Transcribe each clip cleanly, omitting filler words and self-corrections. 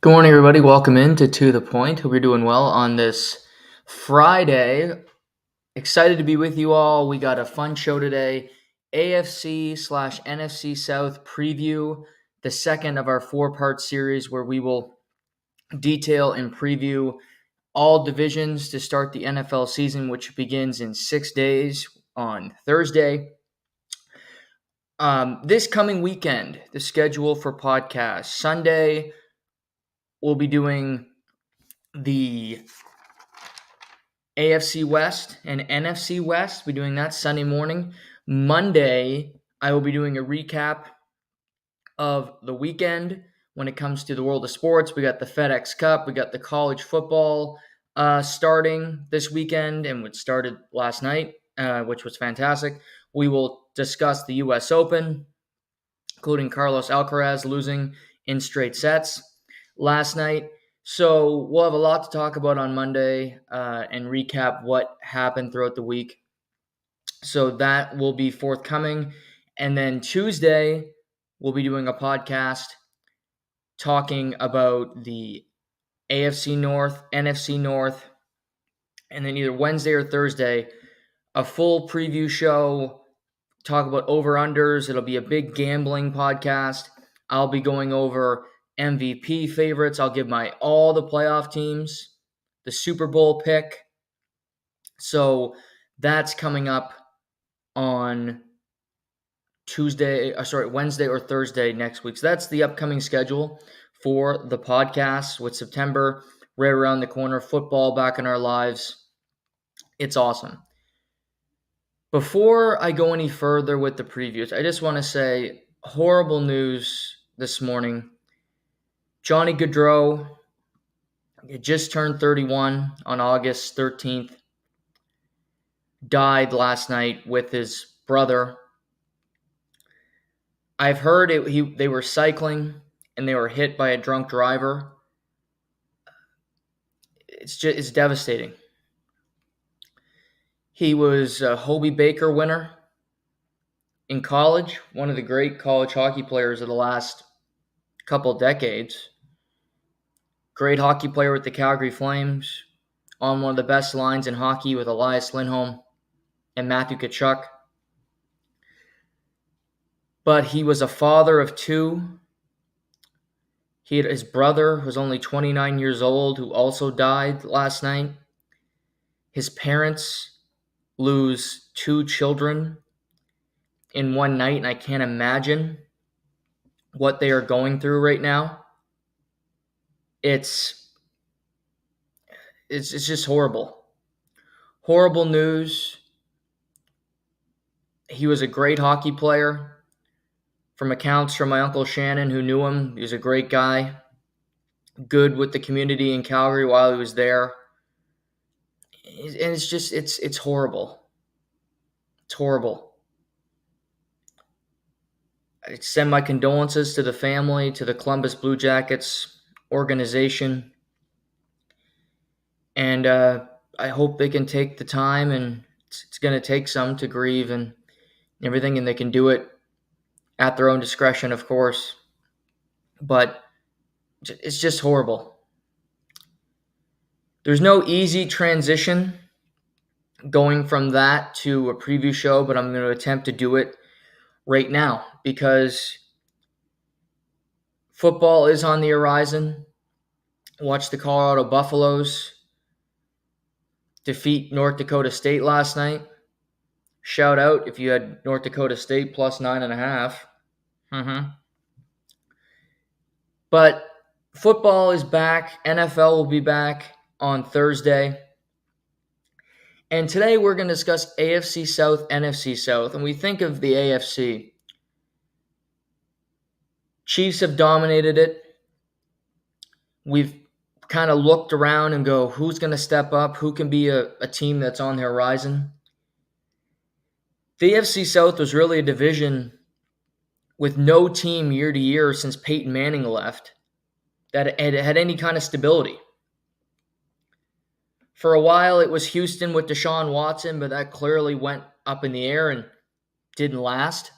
Good morning, everybody. Welcome To The Point. Hope you're doing well on this Friday. Excited to be with you all. We got a fun show today. AFC/NFC South Preview, the second of our four-part series where we will detail and preview all divisions to start the NFL season, which begins in 6 days on Thursday. This coming weekend, the schedule for podcasts. Sunday, we'll be doing the AFC West and NFC West. We're doing that Sunday morning. Monday, I will be doing a recap of the weekend when it comes to the world of sports. We got the FedEx Cup. We got the college football starting this weekend and which started last night, which was fantastic. We will discuss the U.S. Open, including Carlos Alcaraz losing in straight sets last night. So we'll have a lot to talk about on Monday and recap what happened throughout the week. So that will be forthcoming. And then Tuesday, we'll be doing a podcast talking about the AFC North, NFC North, and then either Wednesday or Thursday, a full preview show, talk about over-unders. It'll be a big gambling podcast. I'll be going over MVP favorites. I'll give all the playoff teams, the Super Bowl pick. So that's coming up on Wednesday or Thursday next week. So that's the upcoming schedule for the podcast with September right around the corner. Football back in our lives. It's awesome. Before I go any further with the previews, I just want to say horrible news this morning. Johnny Gaudreau just turned 31 on August 13th. Died last night with his brother. I've heard they were cycling and they were hit by a drunk driver. It's devastating. He was a Hobie Baker winner in college, one of the great college hockey players of the last couple decades. Great hockey player with the Calgary Flames, on one of the best lines in hockey with Elias Lindholm and Matthew Tkachuk. But he was a father of two. He had his brother, who was only 29 years old, who also died last night. His parents lose two children in one night, and I can't imagine what they are going through right now. It's just horrible. Horrible news. He was a great hockey player. From accounts from my Uncle Shannon, who knew him, he was a great guy. Good with the community in Calgary while he was there. And it's horrible. It's horrible. I send my condolences to the family, to the Columbus Blue Jackets organization. And I hope they can take the time, and it's going to take some to grieve and everything, and they can do it at their own discretion, of course. But it's just horrible. There's no easy transition going from that to a preview show, but I'm going to attempt to do it right now because football is on the horizon. Watched the Colorado Buffaloes defeat North Dakota State last night. Shout out if you had North Dakota State plus 9.5. But football is back. NFL will be back on Thursday. And today we're going to discuss AFC South, NFC South. And we think of the AFC. Chiefs have dominated it. We've kind of looked around and go, who's going to step up? Who can be a team that's on the horizon? The AFC South was really a division with no team year to year since Peyton Manning left that had any kind of stability. For a while, it was Houston with Deshaun Watson, but that clearly went up in the air and didn't last.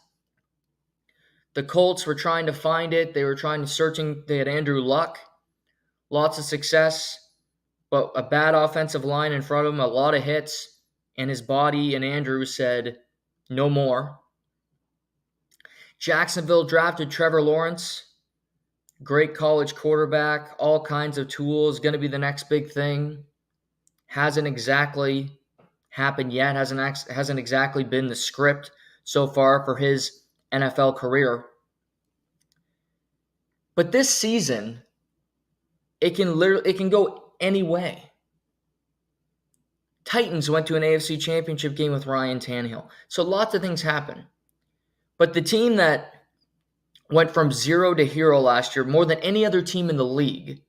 The Colts were trying to find it. They were searching. They had Andrew Luck, lots of success, but a bad offensive line in front of him, a lot of hits, and his body and Andrews said, no more. Jacksonville drafted Trevor Lawrence, great college quarterback, all kinds of tools, going to be the next big thing. Hasn't exactly happened yet, hasn't exactly been the script so far for his NFL career. But this season, it can go any way. Titans went to an AFC Championship game with Ryan Tannehill. So lots of things happen. But the team that went from zero to hero last year, more than any other team in the league,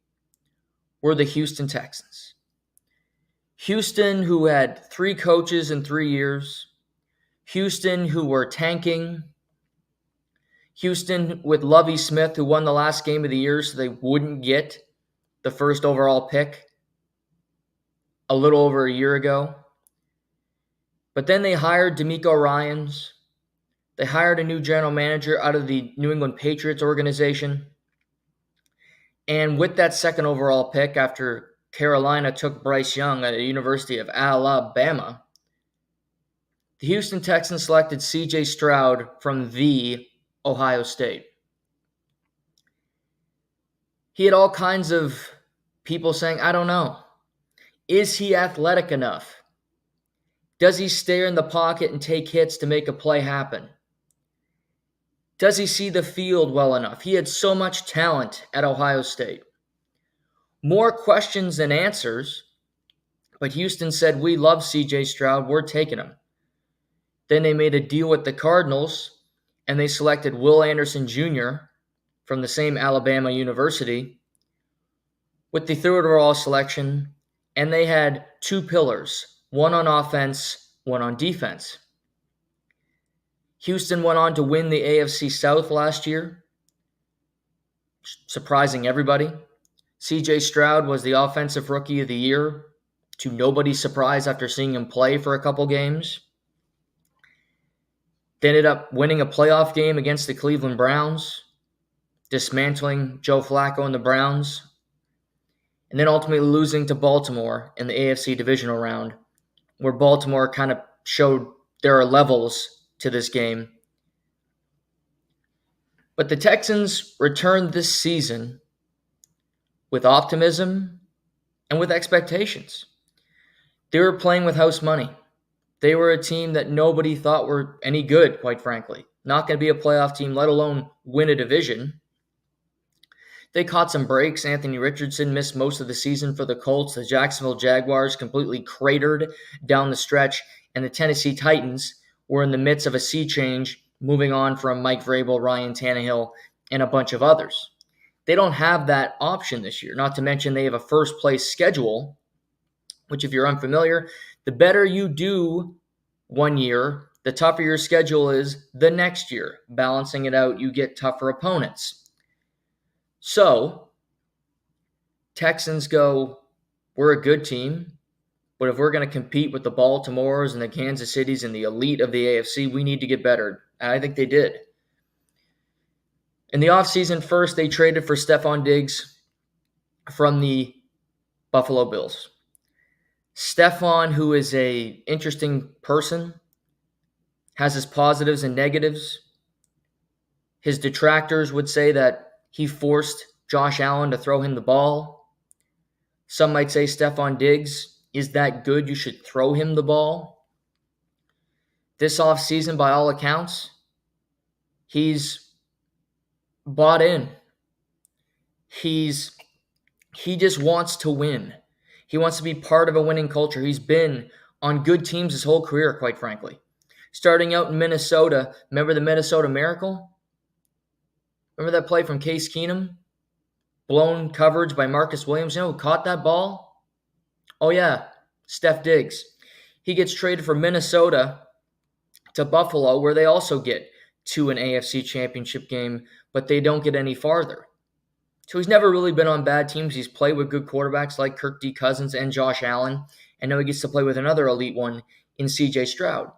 were the Houston Texans. Houston, who had 3 coaches in 3 years. Houston, who were tanking. Houston with Lovie Smith, who won the last game of the year so they wouldn't get the first overall pick a little over a year ago. But then they hired DeMeco Ryans. They hired a new general manager out of the New England Patriots organization. And with that second overall pick, after Carolina took Bryce Young at the University of Alabama, the Houston Texans selected C.J. Stroud from the Ohio State. He had all kinds of people saying, I don't know. Is he athletic enough? Does he stare in the pocket and take hits to make a play happen? Does he see the field well enough? He had so much talent at Ohio State. More questions than answers, but Houston said, we love C.J. Stroud, we're taking him. Then they made a deal with the Cardinals, and they selected Will Anderson Jr. from the same Alabama University with the third overall selection, and they had 2 pillars, one on offense, one on defense. Houston went on to win the AFC South last year, surprising everybody. C.J. Stroud was the Offensive Rookie of the Year, to nobody's surprise after seeing him play for a couple games. They ended up winning a playoff game against the Cleveland Browns, dismantling Joe Flacco and the Browns, and then ultimately losing to Baltimore in the AFC divisional round, where Baltimore kind of showed there are levels to this game. But the Texans returned this season with optimism and with expectations. They were playing with house money. They were a team that nobody thought were any good, quite frankly. Not going to be a playoff team, let alone win a division. They caught some breaks. Anthony Richardson missed most of the season for the Colts. The Jacksonville Jaguars completely cratered down the stretch. And the Tennessee Titans were in the midst of a sea change, moving on from Mike Vrabel, Ryan Tannehill, and a bunch of others. They don't have that option this year, not to mention they have a first-place schedule, which if you're unfamiliar, the better you do one year, the tougher your schedule is the next year. Balancing it out, you get tougher opponents. So, Texans go, we're a good team, but if we're going to compete with the Baltimores and the Kansas Cities and the elite of the AFC, we need to get better. And I think they did. In the offseason, first, they traded for Stephon Diggs from the Buffalo Bills. Stephon, who is an interesting person, has his positives and negatives. His detractors would say that he forced Josh Allen to throw him the ball. Some might say Stephon Diggs is that good you should throw him the ball. This offseason, by all accounts, he's bought in. He just wants to win. He wants to be part of a winning culture. He's been on good teams his whole career, quite frankly. Starting out in Minnesota, remember the Minnesota Miracle? Remember that play from Case Keenum? Blown coverage by Marcus Williams. You know who caught that ball? Oh yeah, Steph Diggs. He gets traded from Minnesota to Buffalo, where they also get to an AFC championship game, but they don't get any farther. So he's never really been on bad teams. He's played with good quarterbacks like Kirk D. Cousins and Josh Allen, and now he gets to play with another elite one in C.J. Stroud.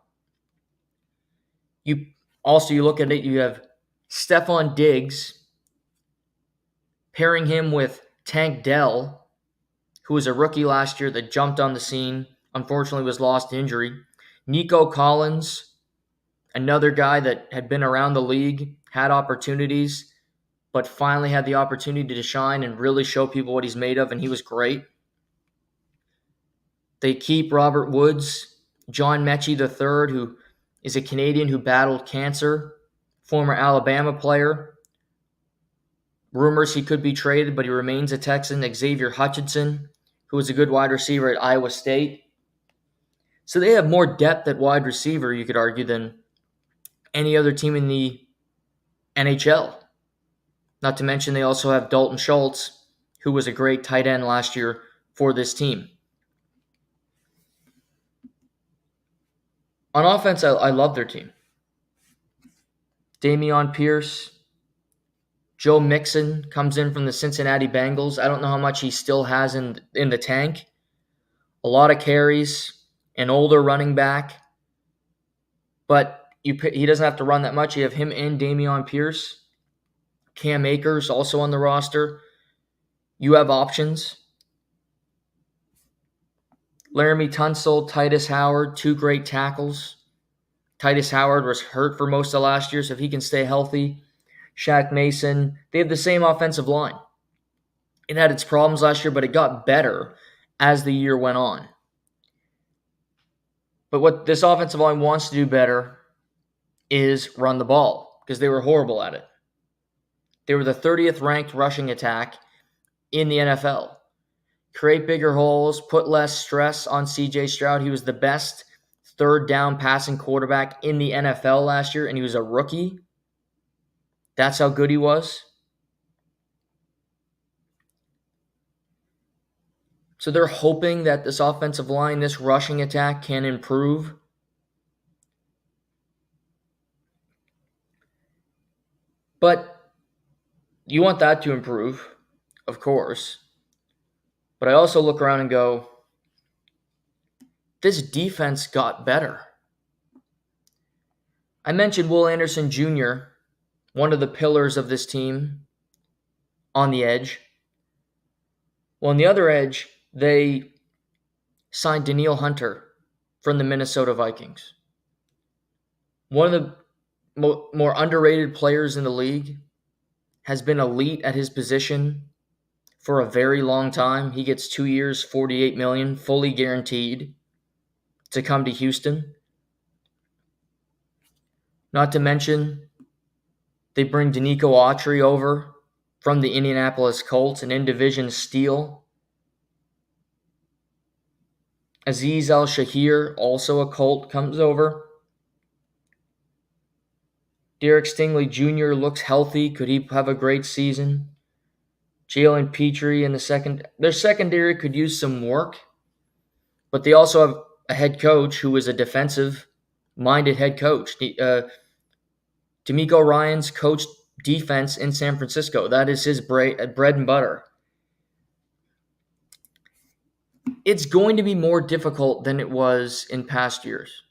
You look at it, you have Stephon Diggs, pairing him with Tank Dell, who was a rookie last year that jumped on the scene, unfortunately was lost to injury. Nico Collins, another guy that had been around the league, had opportunities, but finally had the opportunity to shine and really show people what he's made of, and he was great. They keep Robert Woods, John Mechie III, who is a Canadian who battled cancer, former Alabama player. Rumors he could be traded, but he remains a Texan. Xavier Hutchinson, who was a good wide receiver at Iowa State. So they have more depth at wide receiver, you could argue, than any other team in the NHL. Not to mention they also have Dalton Schultz, who was a great tight end last year for this team. On offense, I love their team. Dameon Pierce, Joe Mixon comes in from the Cincinnati Bengals. I don't know how much he still has in the tank. A lot of carries, an older running back, but he doesn't have to run that much. You have him and Dameon Pierce. Cam Akers also on the roster. You have options. Laramie Tunsil, Titus Howard, two great tackles. Titus Howard was hurt for most of last year, so if he can stay healthy. Shaq Mason, they have the same offensive line. It had its problems last year, but it got better as the year went on. But what this offensive line wants to do better is run the ball, because they were horrible at it. They were the 30th ranked rushing attack in the NFL. Create bigger holes, put less stress on CJ Stroud. He was the best third down passing quarterback in the NFL last year, and he was a rookie. That's how good he was. So they're hoping that this offensive line, this rushing attack can improve. But you want that to improve, of course. But I also look around and go, this defense got better. I mentioned Will Anderson Jr., one of the pillars of this team, on the edge. Well, on the other edge, they signed Danielle Hunter from the Minnesota Vikings. One of the more underrated players in the league, has been elite at his position for a very long time. He gets 2 years, $48 million, fully guaranteed to come to Houston. Not to mention, they bring Danico Autry over from the Indianapolis Colts, an in-division steal. Azeez Al-Shahir, also a Colt, comes over. Derek Stingley Jr. looks healthy. Could he have a great season? Jalen Petrie in their secondary could use some work, but they also have a head coach who is a defensive-minded head coach. DeMeco Ryans coached defense in San Francisco. That is his bread and butter. It's going to be more difficult than it was in past years.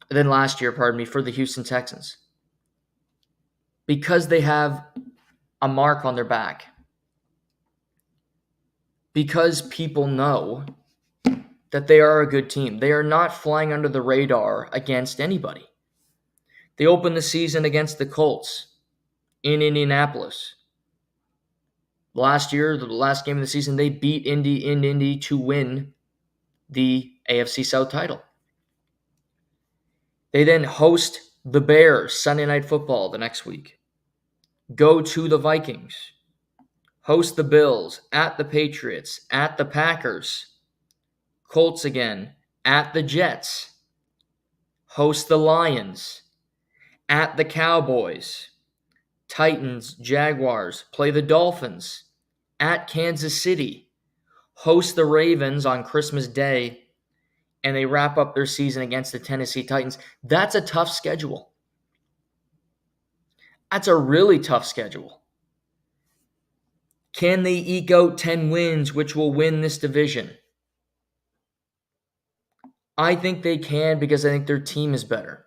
Than last year, for the Houston Texans. Because they have a mark on their back. Because people know that they are a good team. They are not flying under the radar against anybody. They opened the season against the Colts in Indianapolis. Last year, the last game of the season, they beat Indy to win the AFC South title. They then host the Bears Sunday Night Football the next week. Go to the Vikings. Host the Bills, at the Patriots, at the Packers. Colts again, at the Jets. Host the Lions, at the Cowboys. Titans, Jaguars, play the Dolphins. At Kansas City. Host the Ravens on Christmas Day. And they wrap up their season against the Tennessee Titans. That's a tough schedule. That's a really tough schedule. Can they eke out 10 wins, which will win this division? I think they can, because I think their team is better.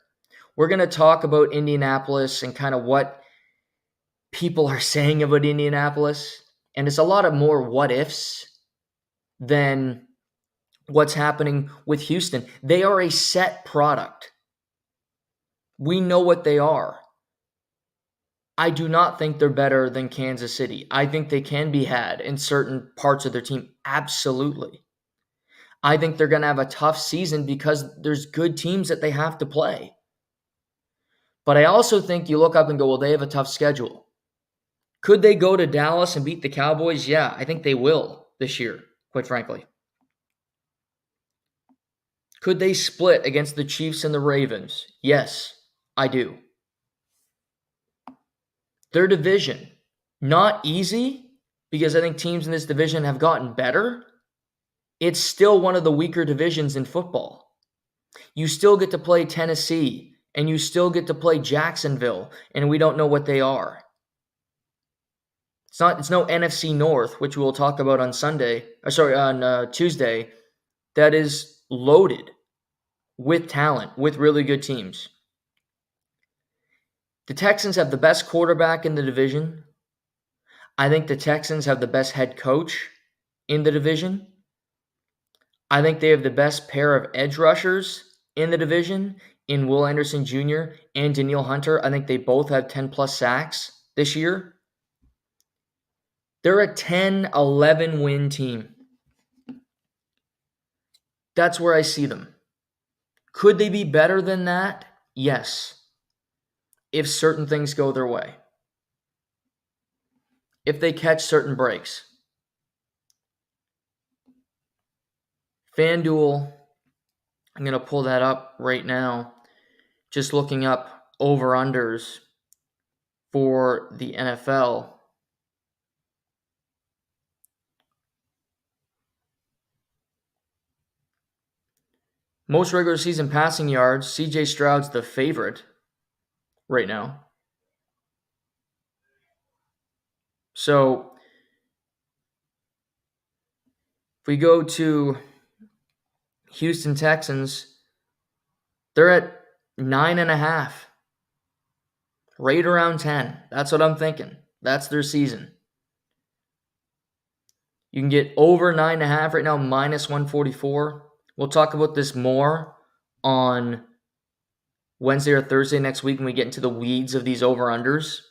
We're going to talk about Indianapolis and kind of what people are saying about Indianapolis. And it's a lot of more what ifs than what's happening with Houston. They are a set product. We know what they are. I do not think they're better than Kansas City. I think they can be had in certain parts of their team. Absolutely. I think they're going to have a tough season because there's good teams that they have to play. But I also think you look up and go, well, they have a tough schedule. Could they go to Dallas and beat the Cowboys? Yeah, I think they will this year, quite frankly. Could they split against the Chiefs and the Ravens? Yes, I do. Their division, not easy, because I think teams in this division have gotten better. It's still one of the weaker divisions in football. You still get to play Tennessee, and you still get to play Jacksonville, and we don't know what they are. It's no NFC North, which we'll talk about on Tuesday, that is loaded with talent, with really good teams. The Texans have the best quarterback in the division. I think the Texans have the best head coach in the division. I think they have the best pair of edge rushers in the division in Will Anderson Jr. and Danielle Hunter. I think they both have 10-plus sacks this year. They're a 10-11 win team. That's where I see them. Could they be better than that? Yes. If certain things go their way. If they catch certain breaks. FanDuel, I'm going to pull that up right now. Just looking up over-unders for the NFL. Most regular season passing yards, CJ Stroud's the favorite right now. So, if we go to Houston Texans, they're at 9.5. Right around 10. That's what I'm thinking. That's their season. You can get over 9.5 right now, minus 144. We'll talk about this more on Wednesday or Thursday next week when we get into the weeds of these over-unders.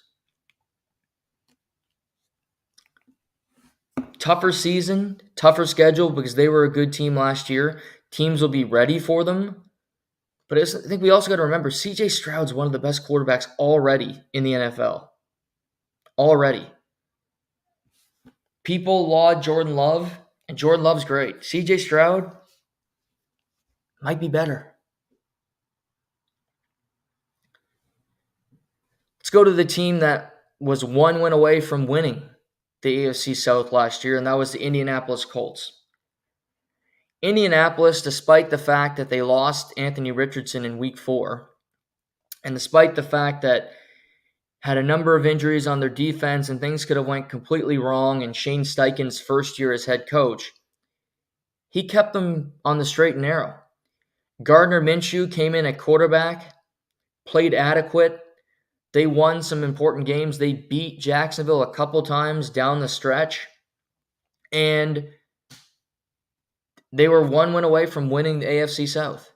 Tougher season, tougher schedule because they were a good team last year. Teams will be ready for them. But I think we also got to remember, CJ Stroud's one of the best quarterbacks already in the NFL. Already. People laud Jordan Love, and Jordan Love's great. CJ Stroud might be better. Let's go to the team that was one win away from winning the AFC South last year, and that was the Indianapolis Colts. Indianapolis, despite the fact that they lost Anthony Richardson in Week 4, and despite the fact that had a number of injuries on their defense and things could have went completely wrong in Shane Steichen's first year as head coach, he kept them on the straight and narrow. Gardner Minshew came in at quarterback, played adequate. They won some important games. They beat Jacksonville a couple times down the stretch. And they were one win away from winning the AFC South.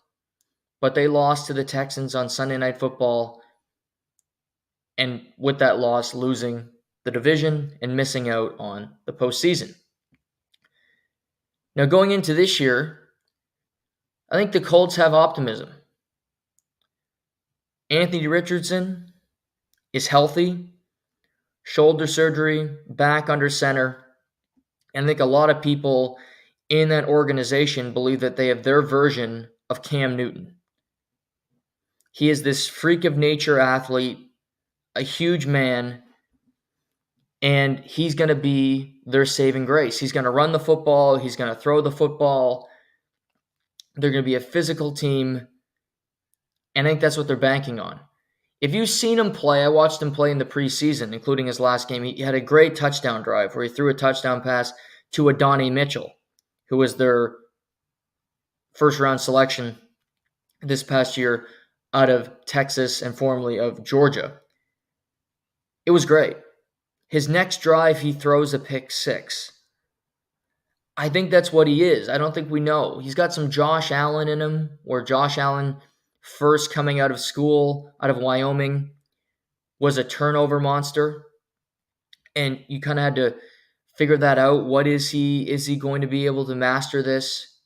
But they lost to the Texans on Sunday Night Football. And with that loss, losing the division and missing out on the postseason. Now, going into this year, I think the Colts have optimism. Anthony Richardson is healthy, shoulder surgery, back under center. And I think a lot of people in that organization believe that they have their version of Cam Newton. He is this freak of nature athlete, a huge man, and he's going to be their saving grace. He's going to run the football. He's going to throw the football. They're going to be a physical team, and I think that's what they're banking on. If you've seen him play, I watched him play in the preseason, including his last game. He had a great touchdown drive where he threw a touchdown pass to Adonai Mitchell, who was their first-round selection this past year out of Texas and formerly of Georgia. It was great. His next drive, he throws a pick six. I think that's what he is. I don't think we know. He's got some Josh Allen in him, where Josh Allen, first coming out of school, out of Wyoming, was a turnover monster. And you kind of had to figure that out. What is he? Is he going to be able to master this?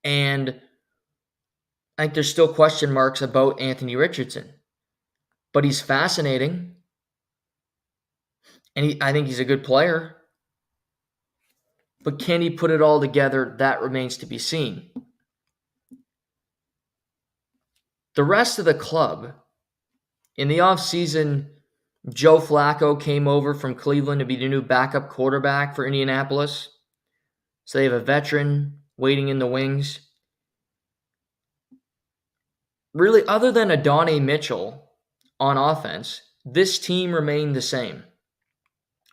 And I think there's still question marks about Anthony Richardson. But he's fascinating. And I think he's a good player. But can he put it all together? That remains to be seen. The rest of the club, in the offseason, Joe Flacco came over from Cleveland to be the new backup quarterback for Indianapolis. So they have a veteran waiting in the wings. Really, other than Adonai Mitchell on offense, this team remained the same.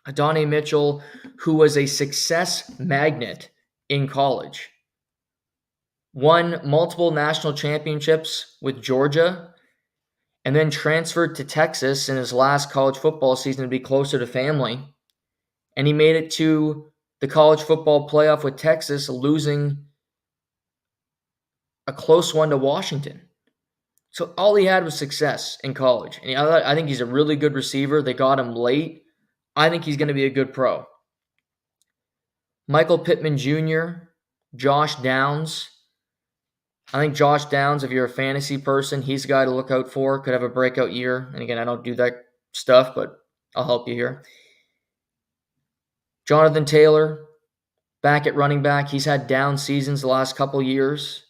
Adonai Mitchell, who was a success magnet in college, won multiple national championships with Georgia, and then transferred to Texas in his last college football season to be closer to family. And he made it to the college football playoff with Texas, losing a close one to Washington. So all he had was success in college. And I think he's a really good receiver. They got him late. I think he's going to be a good pro. Michael Pittman Jr., Josh Downs. I think Josh Downs, if you're a fantasy person, he's a guy to look out for. Could have a breakout year. And again, I don't do that stuff, but I'll help you here. Jonathan Taylor, back at running back. He's had down seasons the last couple years.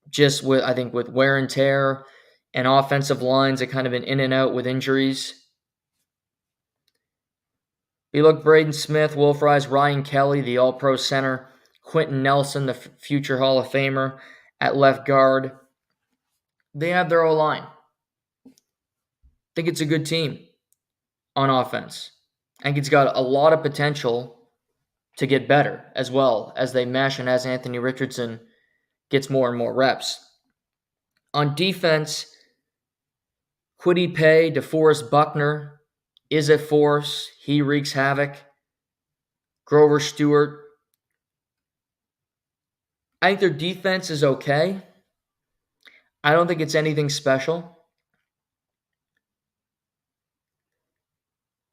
Just with wear and tear and offensive lines that kind of been in and out with injuries. You look, Braden Smith, Will Fries, Ryan Kelly, the all-pro center, Quentin Nelson, the future Hall of Famer at left guard. They have their O-line. I think it's a good team on offense. I think it's got a lot of potential to get better as well as they mesh and as Anthony Richardson gets more and more reps. On defense, Kwity Paye, DeForest Buckner is a force. He wreaks havoc. Grover Stewart. I think their defense is okay. I don't think it's anything special.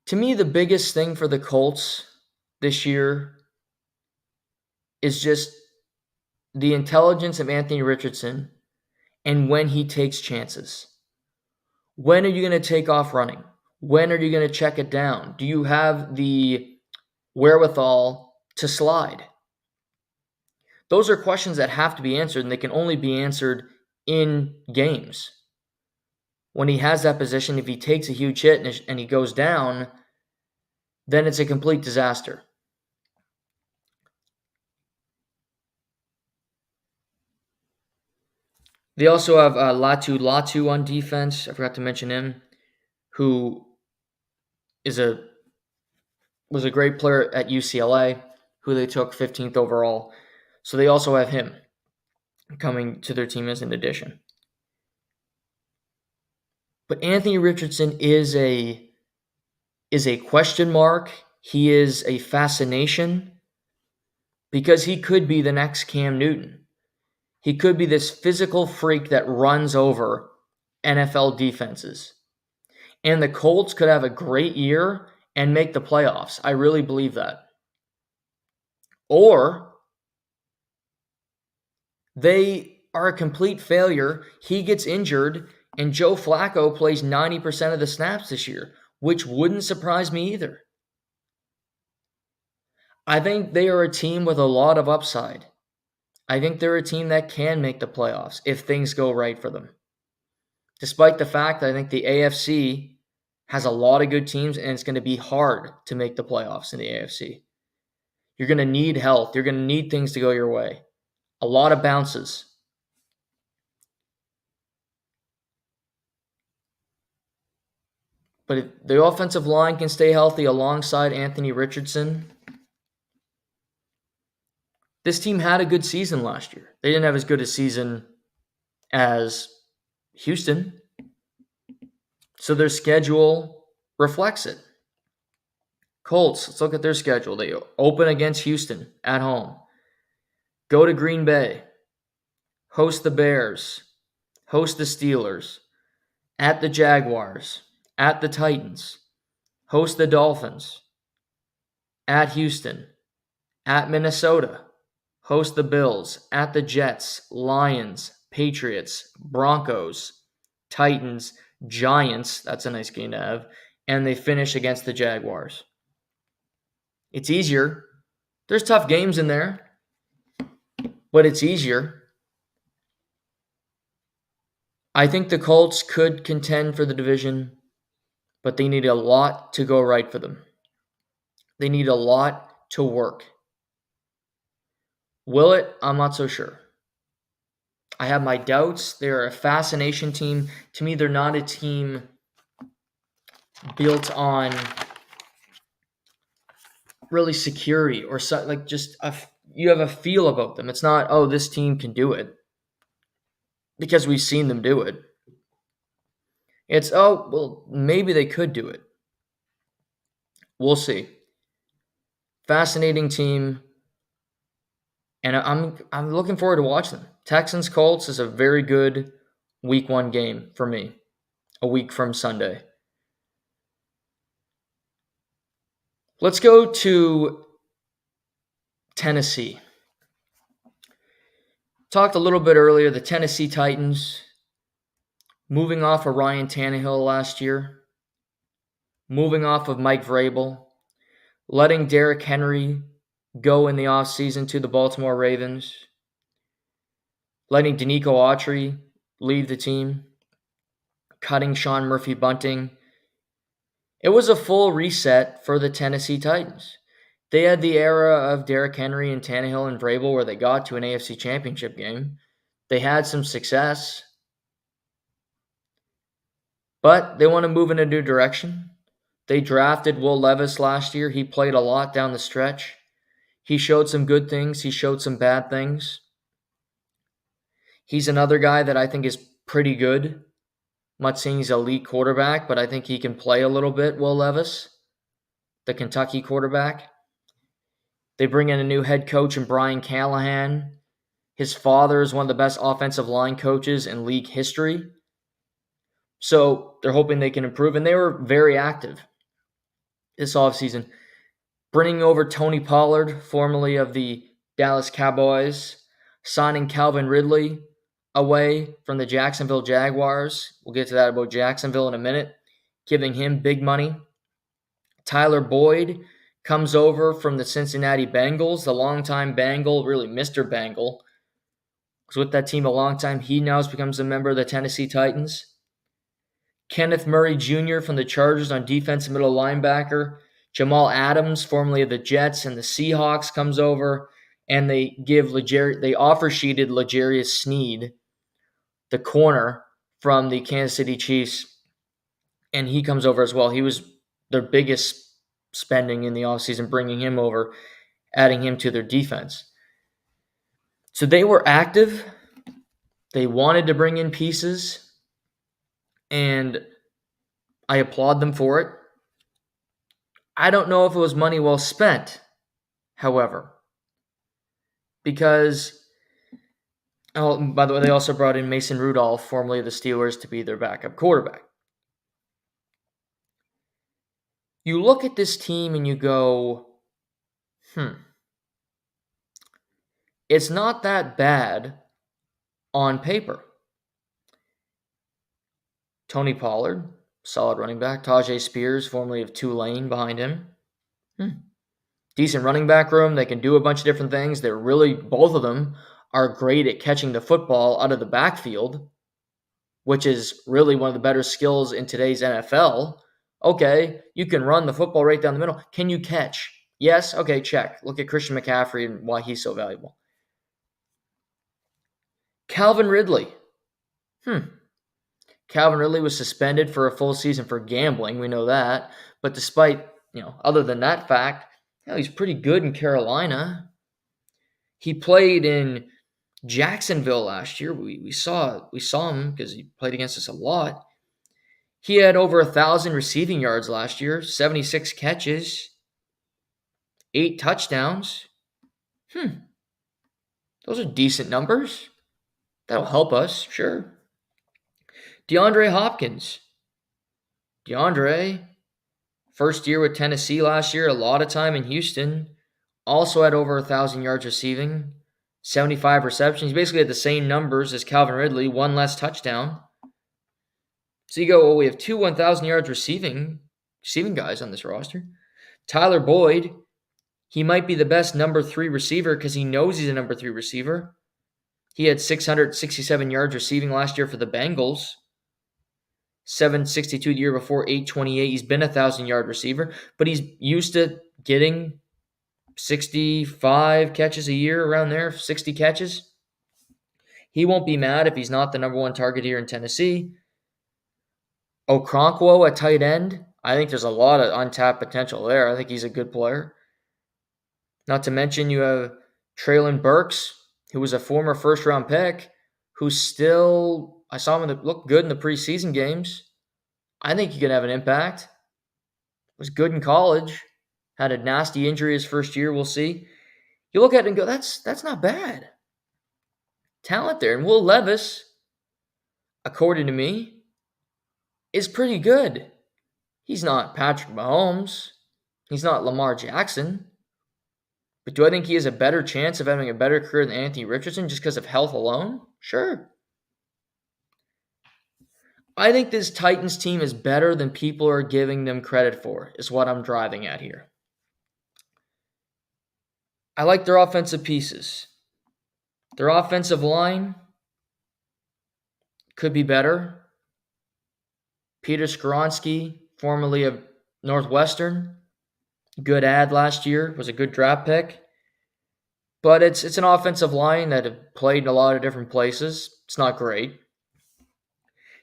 To me, the biggest thing for the Colts this year is just the intelligence of Anthony Richardson and when he takes chances. When are you going to take off running? When are you going to check it down? Do you have the wherewithal to slide? Those are questions that have to be answered, and they can only be answered in games. When he has that position, if he takes a huge hit and he goes down, then it's a complete disaster. They also have Latu on defense. I forgot to mention him, who was a great player at UCLA, who they took 15th overall. So they also have him coming to their team as an addition. But Anthony Richardson is a question mark. He is a fascination because he could be the next Cam Newton. He could be this physical freak that runs over NFL defenses. And the Colts could have a great year and make the playoffs. I really believe that. Or they are a complete failure. He gets injured, and Joe Flacco plays 90% of the snaps this year, which wouldn't surprise me either. I think they are a team with a lot of upside. I think they're a team that can make the playoffs if things go right for them. Despite the fact that I think the AFC has a lot of good teams, and it's going to be hard to make the playoffs in the AFC. You're going to need health. You're going to need things to go your way. A lot of bounces. But if the offensive line can stay healthy alongside Anthony Richardson, this team had a good season last year. They didn't have as good a season as Houston. So their schedule reflects it. Colts, let's look at their schedule. They open against Houston at home, go to Green Bay, host the Bears, host the Steelers, at the Jaguars, at the Titans, host the Dolphins, at Houston, at Minnesota, host the Bills, at the Jets, Lions, Patriots, Broncos, Titans, Giants, that's a nice game to have, and they finish against the Jaguars. It's easier. There's tough games in there, but it's easier. I think the Colts could contend for the division, but they need a lot to go right for them. They need a lot to work. Will it? I'm not so sure. I have my doubts. They're a fascination team. To me, they're not a team built on really security or like just you have a feel about them. It's not, oh, this team can do it, because we've seen them do it. It's, oh, well, maybe they could do it. We'll see. Fascinating team, and I'm looking forward to watching them. Texans Colts is a very good week 1 game for me, a week from Sunday. Let's go to Tennessee. Talked a little bit earlier, the Tennessee Titans moving off of Ryan Tannehill last year, moving off of Mike Vrabel, letting Derrick Henry go in the offseason to the Baltimore Ravens, letting Danico Autry leave the team, cutting Sean Murphy-Bunting. It was a full reset for the Tennessee Titans. They had the era of Derrick Henry and Tannehill and Vrabel where they got to an AFC Championship game. They had some success, but they want to move in a new direction. They drafted Will Levis last year. He played a lot down the stretch. He showed some good things. He showed some bad things. He's another guy that I think is pretty good. I'm not saying he's an elite quarterback, but I think he can play a little bit, Will Levis, the Kentucky quarterback. They bring in a new head coach in Brian Callahan. His father is one of the best offensive line coaches in league history. So they're hoping they can improve, and they were very active this offseason. Bringing over Tony Pollard, formerly of the Dallas Cowboys, signing Calvin Ridley away from the Jacksonville Jaguars. We'll get to that about Jacksonville in a minute. Giving him big money. Tyler Boyd comes over from the Cincinnati Bengals, the longtime Bengal, really Mr. Bengal. Was with that team a long time. He now becomes a member of the Tennessee Titans. Kenneth Murray Jr. from the Chargers on defensive middle linebacker. Jamal Adams, formerly of the Jets and the Seahawks, comes over, and they offer sheeted L'Jarius Sneed, the corner from the Kansas City Chiefs, and he comes over as well. He was their biggest spending in the offseason, bringing him over, adding him to their defense. So they were active. They wanted to bring in pieces, and I applaud them for it. I don't know if it was money well spent, however, because, by the way, they also brought in Mason Rudolph, formerly of the Steelers, to be their backup quarterback. You look at this team and you go, it's not that bad on paper. Tony Pollard, solid running back. Tajay Spears, formerly of Tulane, behind him. Decent running back room. They can do a bunch of different things. They're really, both of them are great at catching the football out of the backfield, which is really one of the better skills in today's NFL. Okay, you can run the football right down the middle. Can you catch? Yes? Okay, check. Look at Christian McCaffrey and why he's so valuable. Calvin Ridley. Calvin Ridley was suspended for a full season for gambling. We know that. But despite, other than that fact, he's pretty good in Carolina. He played in Jacksonville last year. We saw him because he played against us a lot. He had over 1,000 receiving yards last year, 76 catches, 8 touchdowns. Those are decent numbers. That'll help us, sure. DeAndre Hopkins. DeAndre, first year with Tennessee last year, a lot of time in Houston. Also had over 1,000 yards receiving, 75 receptions. He basically had the same numbers as Calvin Ridley, one less touchdown. So you go, well, we have 2 1,000 yards receiving guys on this roster. Tyler Boyd, he might be the best number 3 receiver because he knows he's a number 3 receiver. He had 667 yards receiving last year for the Bengals. 762 the year before, 828. He's been a 1,000-yard receiver, but he's used to getting 65 catches a year, around there, 60 catches. He won't be mad if he's not the number 1 target here in Tennessee. Okronkwo at tight end, I think there's a lot of untapped potential there. I think he's a good player. Not to mention you have Treylon Burks, who was a former first-round pick, who's still, I saw him look good in the preseason games. I think he could have an impact. Was good in college. Had a nasty injury his first year, we'll see. You look at it and go, that's not bad. Talent there. And Will Levis, according to me, is pretty good. He's not Patrick Mahomes. He's not Lamar Jackson. But do I think he has a better chance of having a better career than Anthony Richardson just because of health alone? Sure. I think this Titans team is better than people are giving them credit for, is what I'm driving at here. I like their offensive pieces. Their offensive line could be better. Peter Skoronski, formerly of Northwestern, good ad last year, was a good draft pick. But it's an offensive line that have played in a lot of different places. It's not great.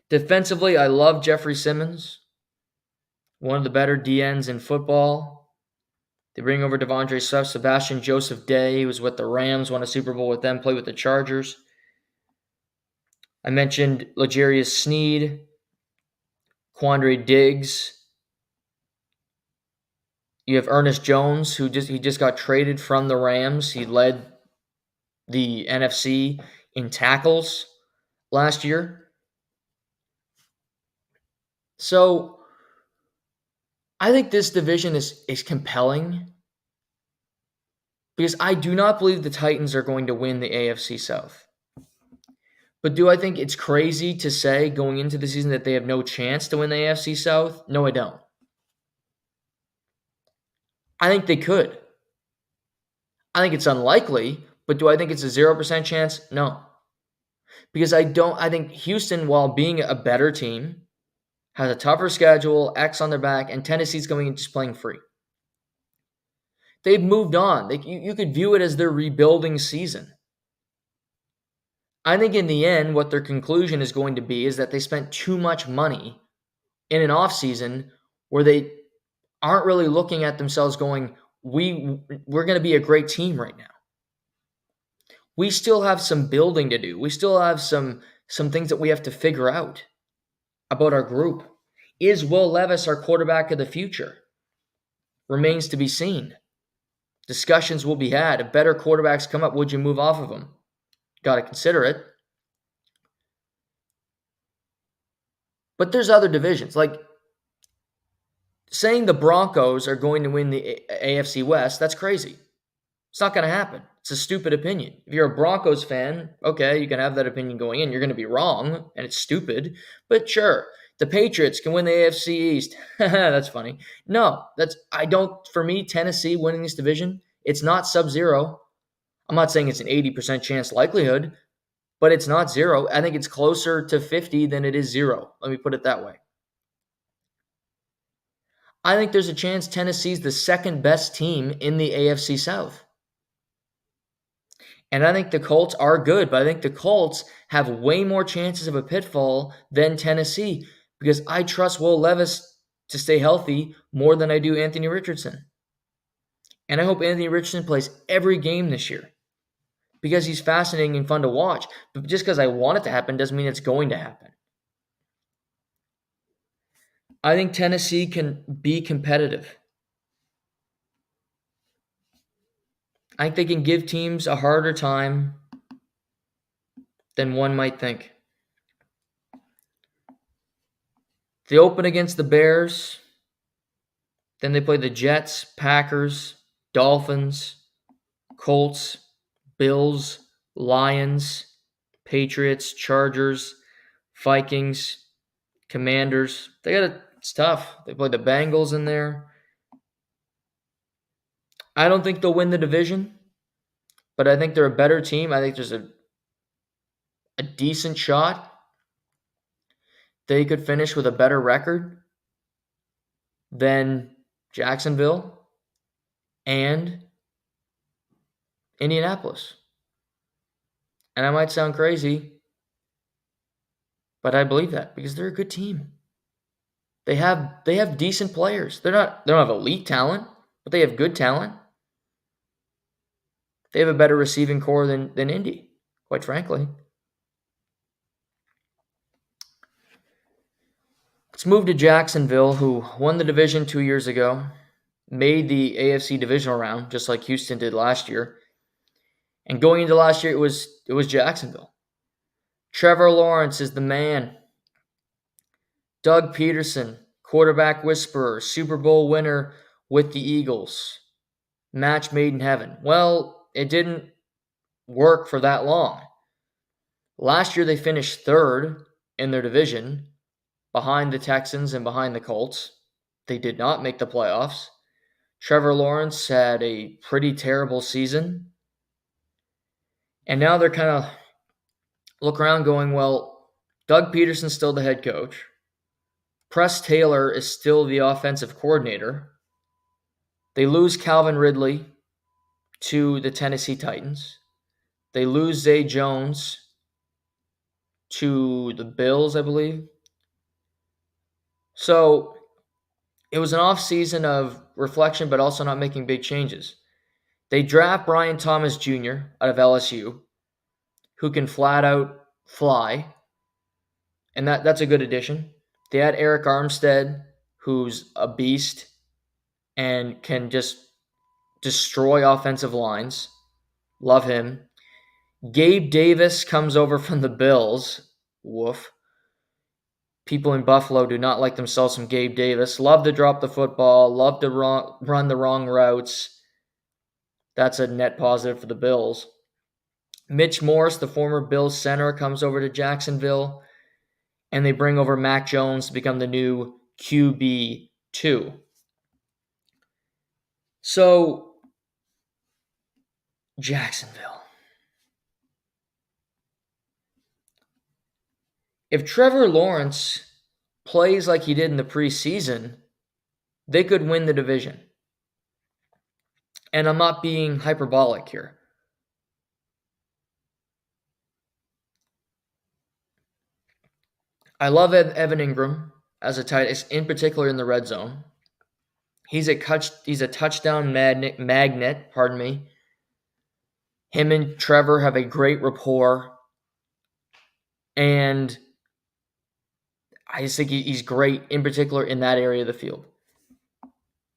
Defensively, I love Jeffrey Simmons, one of the better DNs in football. They bring over Devondre Swift, Sebastian Joseph Day, who was with the Rams, won a Super Bowl with them, played with the Chargers. I mentioned L'Jarius Sneed, Quandre Diggs. You have Ernest Jones, who just got traded from the Rams. He led the NFC in tackles last year. So I think this division is compelling because I do not believe the Titans are going to win the AFC South. But do I think it's crazy to say going into the season that they have no chance to win the AFC South? No, I don't. I think they could. I think it's unlikely, but do I think it's a 0% chance? No. Because I think Houston, while being a better team, has a tougher schedule, X on their back, and Tennessee's going and just playing free. They've moved on. You could view it as their rebuilding season. I think in the end, what their conclusion is going to be is that they spent too much money in an offseason where they aren't really looking at themselves going, we're going to be a great team right now. We still have some building to do. We still have some things that we have to figure out about our group. Is Will Levis our quarterback of the future? Remains to be seen. Discussions will be had. If better quarterbacks come up, would you move off of them? Got to consider it. But there's other divisions. Like saying the Broncos are going to win the AFC West, that's crazy. It's not going to happen. It's a stupid opinion. If you're a Broncos fan, okay, you can have that opinion going in. You're going to be wrong, and it's stupid. But sure, the Patriots can win the AFC East. That's funny. No, for me, Tennessee winning this division, it's not sub-zero. I'm not saying it's an 80% chance likelihood, but it's not zero. I think it's closer to 50 than it is zero. Let me put it that way. I think there's a chance Tennessee's the second best team in the AFC South. And I think the Colts are good, but I think the Colts have way more chances of a pitfall than Tennessee because I trust Will Levis to stay healthy more than I do Anthony Richardson. And I hope Anthony Richardson plays every game this year because he's fascinating and fun to watch. But just because I want it to happen doesn't mean it's going to happen. I think Tennessee can be competitive. I think they can give teams a harder time than one might think. They open against the Bears, then they play the Jets, Packers, Dolphins, Colts, Bills, Lions, Patriots, Chargers, Vikings, Commanders. It's tough. They play the Bengals in there. I don't think they'll win the division, but I think they're a better team. I think there's a decent shot they could finish with a better record than Jacksonville and Indianapolis. And I might sound crazy, but I believe that because they're a good team. They have decent players. They don't have elite talent, but they have good talent. They have a better receiving core than Indy, quite frankly. Let's move to Jacksonville, who won the division 2 years ago, made the AFC divisional round, just like Houston did last year. And going into last year, it was Jacksonville. Trevor Lawrence is the man. Doug Peterson, quarterback whisperer, Super Bowl winner with the Eagles. Match made in heaven. Well, it didn't work for that long. Last year, they finished third in their division, behind the Texans and behind the Colts. They did not make the playoffs. Trevor Lawrence had a pretty terrible season. And now they're kind of look around going, well, Doug Peterson's still the head coach. Press Taylor is still the offensive coordinator. They lose Calvin Ridley to the Tennessee Titans. They lose Zay Jones to the Bills, I believe. So it was an off-season of reflection, but also not making big changes. They draft Brian Thomas Jr. out of LSU, who can flat out fly, and that's a good addition. They had Eric Armstead, who's a beast and can just destroy offensive lines. Love him. Gabe Davis comes over from the Bills. Woof. People in Buffalo do not like themselves some Gabe Davis. Love to drop the football. Love to run the wrong routes. That's a net positive for the Bills. Mitch Morse, the former Bills center, comes over to Jacksonville, and they bring over Mac Jones to become the new QB2. So, Jacksonville. If Trevor Lawrence plays like he did in the preseason, they could win the division. And I'm not being hyperbolic here. I love Evan Ingram as a tight end, in particular in the red zone. He's a touchdown magnet. Pardon me. Him and Trevor have a great rapport, and I just think he's great, in particular in that area of the field.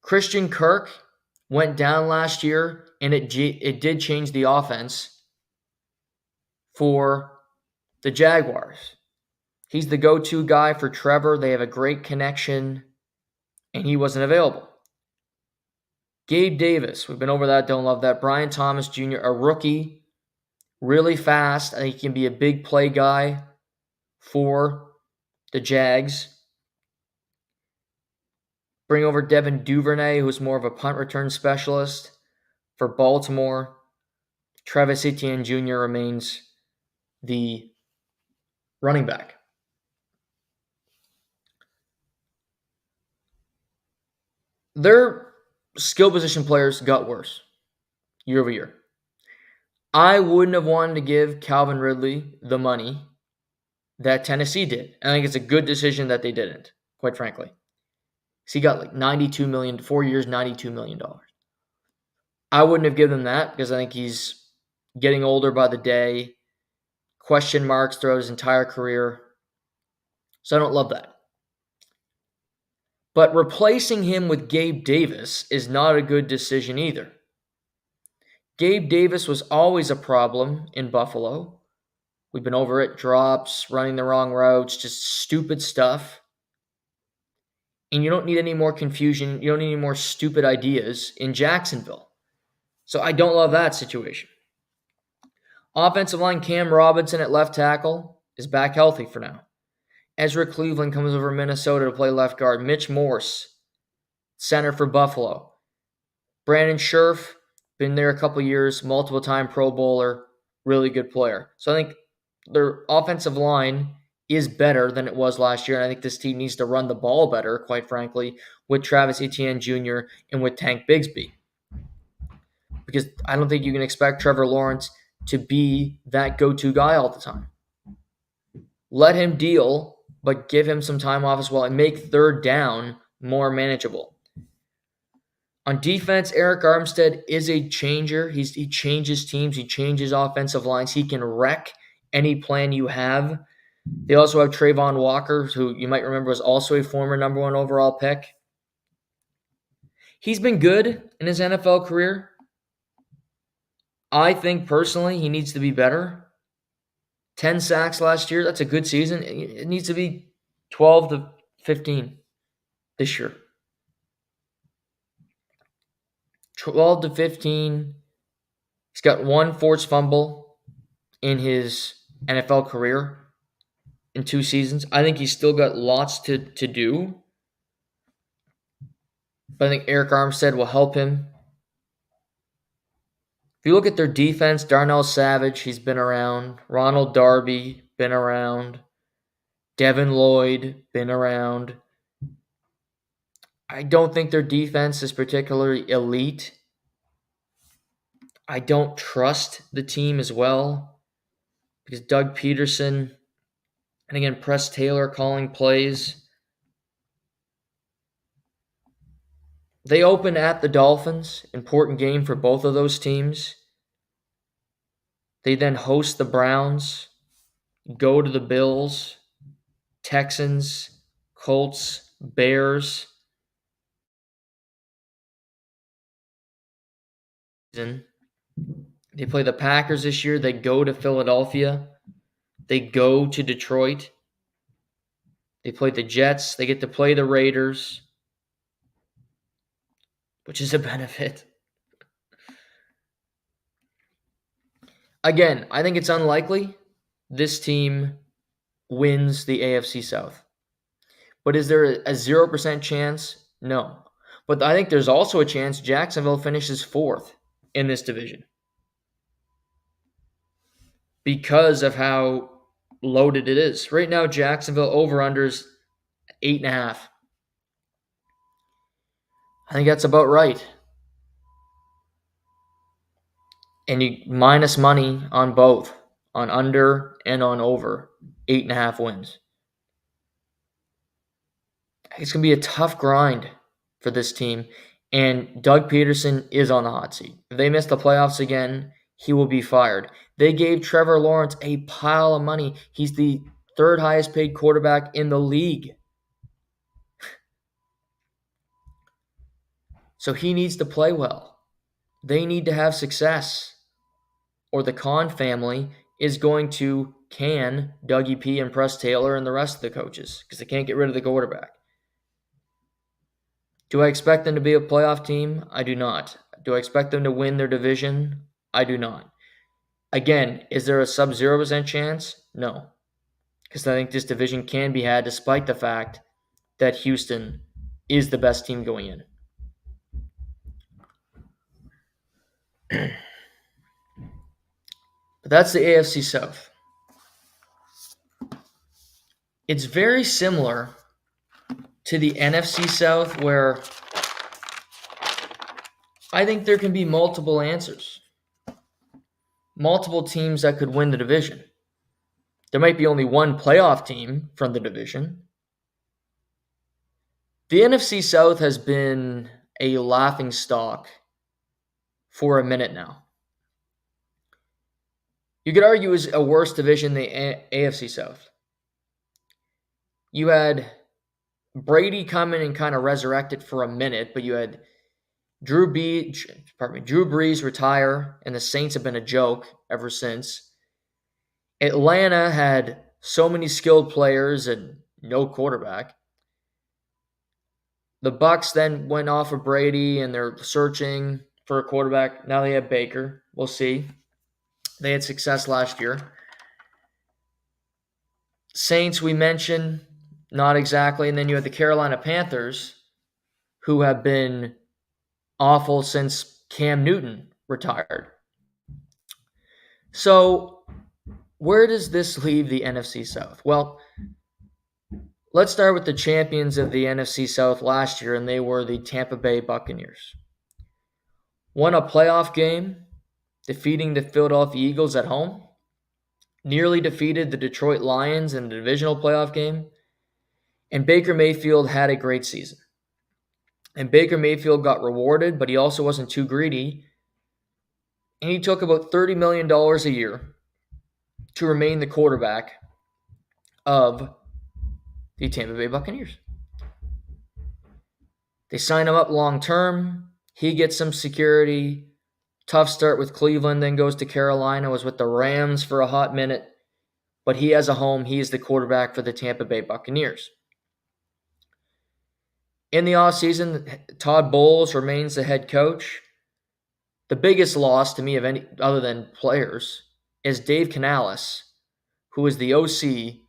Christian Kirk went down last year, and it did change the offense for the Jaguars. He's the go-to guy for Trevor. They have a great connection, and he wasn't available. Gabe Davis, we've been over that, don't love that. Brian Thomas Jr., a rookie, really fast. I think he can be a big play guy for the Jags. Bring over Devin Duvernay, who's more of a punt return specialist for Baltimore. Travis Etienne Jr. remains the running back. Their skill position players got worse year over year. I wouldn't have wanted to give Calvin Ridley the money that Tennessee did. I think it's a good decision that they didn't, quite frankly. So he got like $92 million, 4 years, $92 million. I wouldn't have given him that because I think he's getting older by the day. Question marks throughout his entire career. So I don't love that. But replacing him with Gabe Davis is not a good decision either. Gabe Davis was always a problem in Buffalo. We've been over it. Drops, running the wrong routes, just stupid stuff. And you don't need any more confusion. You don't need any more stupid ideas in Jacksonville. So I don't love that situation. Offensive line, Cam Robinson at left tackle is back healthy for now. Ezra Cleveland comes over Minnesota to play left guard. Mitch Morse, center for Buffalo. Brandon Scherf, been there a couple years, multiple-time Pro Bowler, really good player. So I think their offensive line is better than it was last year, and I think this team needs to run the ball better, quite frankly, with Travis Etienne Jr. and with Tank Bigsby. Because I don't think you can expect Trevor Lawrence to be that go-to guy all the time. Let him deal, but give him some time off as well and make third down more manageable. On defense, Eric Armstead is a changer. He changes teams. He changes offensive lines. He can wreck any plan you have. They also have Trayvon Walker, who you might remember was also a former number 1 overall pick. He's been good in his NFL career. I think personally he needs to be better. 10 sacks last year, that's a good season. It needs to be 12 to 15 this year. 12 to 15. He's got 1 forced fumble in his NFL career in 2 seasons. I think he's still got lots to do. But I think Eric Armstead will help him. If you look at their defense, Darnell Savage, he's been around. Ronald Darby, been around. Devin Lloyd, been around. I don't think their defense is particularly elite. I don't trust the team as well because Doug Peterson and again Press Taylor calling plays. They open at the Dolphins, important game for both of those teams. They then host the Browns, go to the Bills, Texans, Colts, Bears. They play the Packers this year. They go to Philadelphia. They go to Detroit. They play the Jets. They get to play the Raiders, which is a benefit. Again, I think it's unlikely this team wins the AFC South. But is there a 0% chance? No. But I think there's also a chance Jacksonville finishes 4th in this division because of how loaded it is. Right now, Jacksonville over-unders 8.5. I think that's about right. And you minus money on both, on under and on over, 8.5 wins. It's going to be a tough grind for this team, and Doug Peterson is on the hot seat. If they miss the playoffs again, he will be fired. They gave Trevor Lawrence a pile of money. He's the 3rd highest paid quarterback in the league. So he needs to play well. They need to have success, or the Khan family is going to can Dougie P and Press Taylor and the rest of the coaches because they can't get rid of the quarterback. Do I expect them to be a playoff team? I do not. Do I expect them to win their division? I do not. Again, is there a sub 0% chance? No. Because I think this division can be had despite the fact that Houston is the best team going in. But that's the AFC South. It's very similar to the NFC South where I think there can be multiple answers. Multiple teams that could win the division. There might be only one playoff team from the division. The NFC South has been a laughingstock for a minute now. You could argue it's a worse division than the AFC South. You had Brady come in and kind of resurrect it for a minute, but you had Drew Brees retire, and the Saints have been a joke ever since. Atlanta had so many skilled players and no quarterback. The Bucs then went off of Brady, and they're searching for a quarterback. Now they have Baker. We'll see. They had success last year. Saints, we mentioned, not exactly. And then you had the Carolina Panthers, who have been awful since Cam Newton retired. So, where does this leave the NFC South? Well, let's start with the champions of the NFC South last year, and they were the Tampa Bay Buccaneers. Won a playoff game, defeating the Philadelphia Eagles at home. Nearly defeated the Detroit Lions in the divisional playoff game. And Baker Mayfield had a great season. And Baker Mayfield got rewarded, but he also wasn't too greedy. And he took about $30 million a year to remain the quarterback of the Tampa Bay Buccaneers. They signed him up long term. He gets some security. Tough start with Cleveland, then goes to Carolina, was with the Rams for a hot minute. But he has a home. He is the quarterback for the Tampa Bay Buccaneers. In the offseason, Todd Bowles remains the head coach. The biggest loss to me of any other than players is Dave Canales, who is the OC,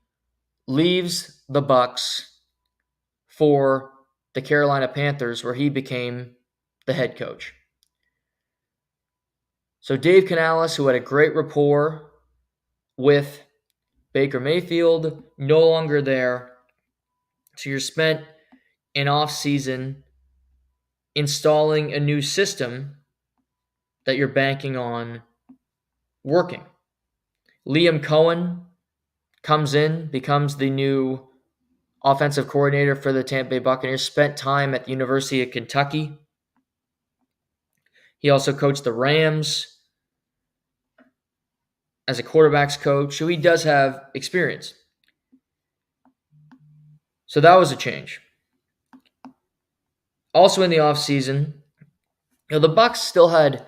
leaves the Bucs for the Carolina Panthers, where he became the head coach. So Dave Canales, who had a great rapport with Baker Mayfield, no longer there. So you're spent an offseason installing a new system that you're banking on working. Liam Cohen comes in, becomes the new offensive coordinator for the Tampa Bay Buccaneers, spent time at the University of Kentucky. He also coached the Rams as a quarterback's coach, so he does have experience. So that was a change. Also in the offseason, the Bucs still had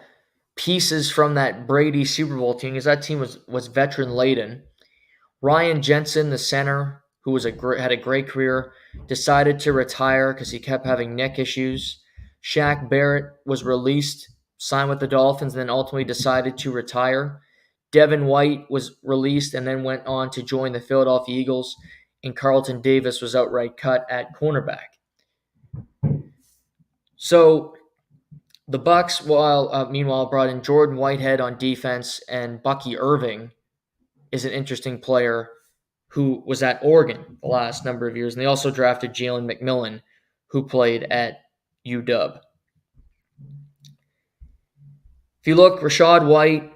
pieces from that Brady Super Bowl team, because that team was veteran-laden. Ryan Jensen, the center, who had a great career, decided to retire because he kept having neck issues. Shaq Barrett was released, signed with the Dolphins, and then ultimately decided to retire. Devin White was released and then went on to join the Philadelphia Eagles, and Carlton Davis was outright cut at cornerback. So the Bucs, meanwhile, brought in Jordan Whitehead on defense, and Bucky Irving is an interesting player who was at Oregon the last number of years. And they also drafted Jalen McMillan, who played at UW. If you look, Rashad White,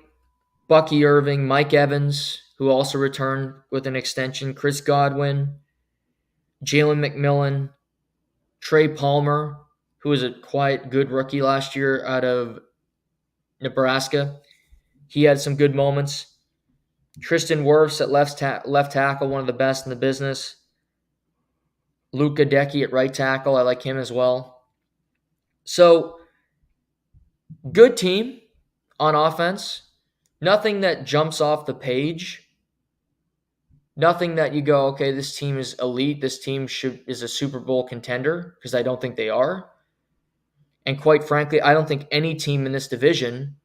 Bucky Irving, Mike Evans, who also returned with an extension, Chris Godwin, Jalen McMillan, Trey Palmer, who was a quite good rookie last year out of Nebraska. He had some good moments. Tristan Wirfs at left tackle, one of the best in the business. Luka Decky at right tackle, I like him as well. So, good team on offense. Nothing that jumps off the page. Nothing that you go, okay, this team is elite. This team is a Super Bowl contender, because I don't think they are. And quite frankly, I don't think any team in this division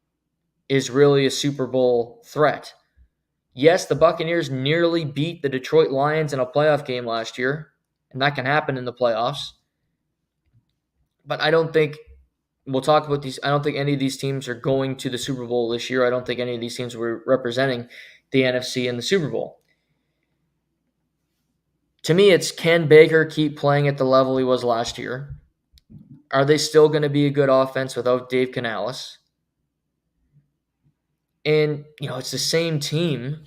is really a Super Bowl threat. Yes, the Buccaneers nearly beat the Detroit Lions in a playoff game last year, and that can happen in the playoffs. But I don't think, we'll talk about these, I don't think any of these teams are going to the Super Bowl this year. I don't think any of these teams were representing the NFC in the Super Bowl. To me, it's, can Baker keep playing at the level he was last year? Are they still going to be a good offense without Dave Canales? And, it's the same team.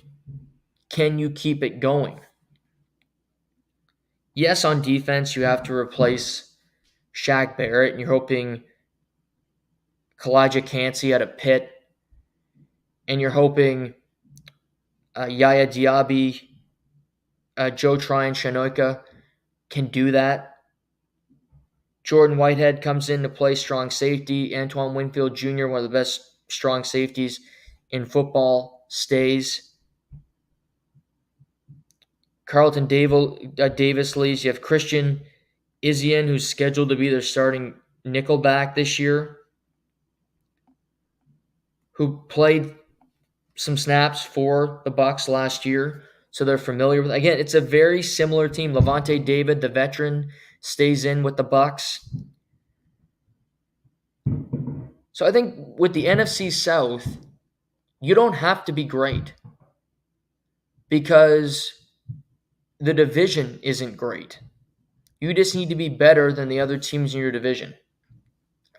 Can you keep it going? Yes, on defense, you have to replace Shaq Barrett, and you're hoping Kalijah Cansey out of Pitt, and you're hoping Yaya Diaby, Joe Tryon Shanoika can do that. Jordan Whitehead comes in to play strong safety. Antoine Winfield Jr., one of the best strong safeties in football, stays. Carlton Davis leaves. You have Christian Izien, who's scheduled to be their starting nickelback this year, who played some snaps for the Bucs last year, so they're familiar with. Again, it's a very similar team. Levante David, the veteran, stays in with the Bucs. So I think with the NFC South, you don't have to be great because the division isn't great. You just need to be better than the other teams in your division.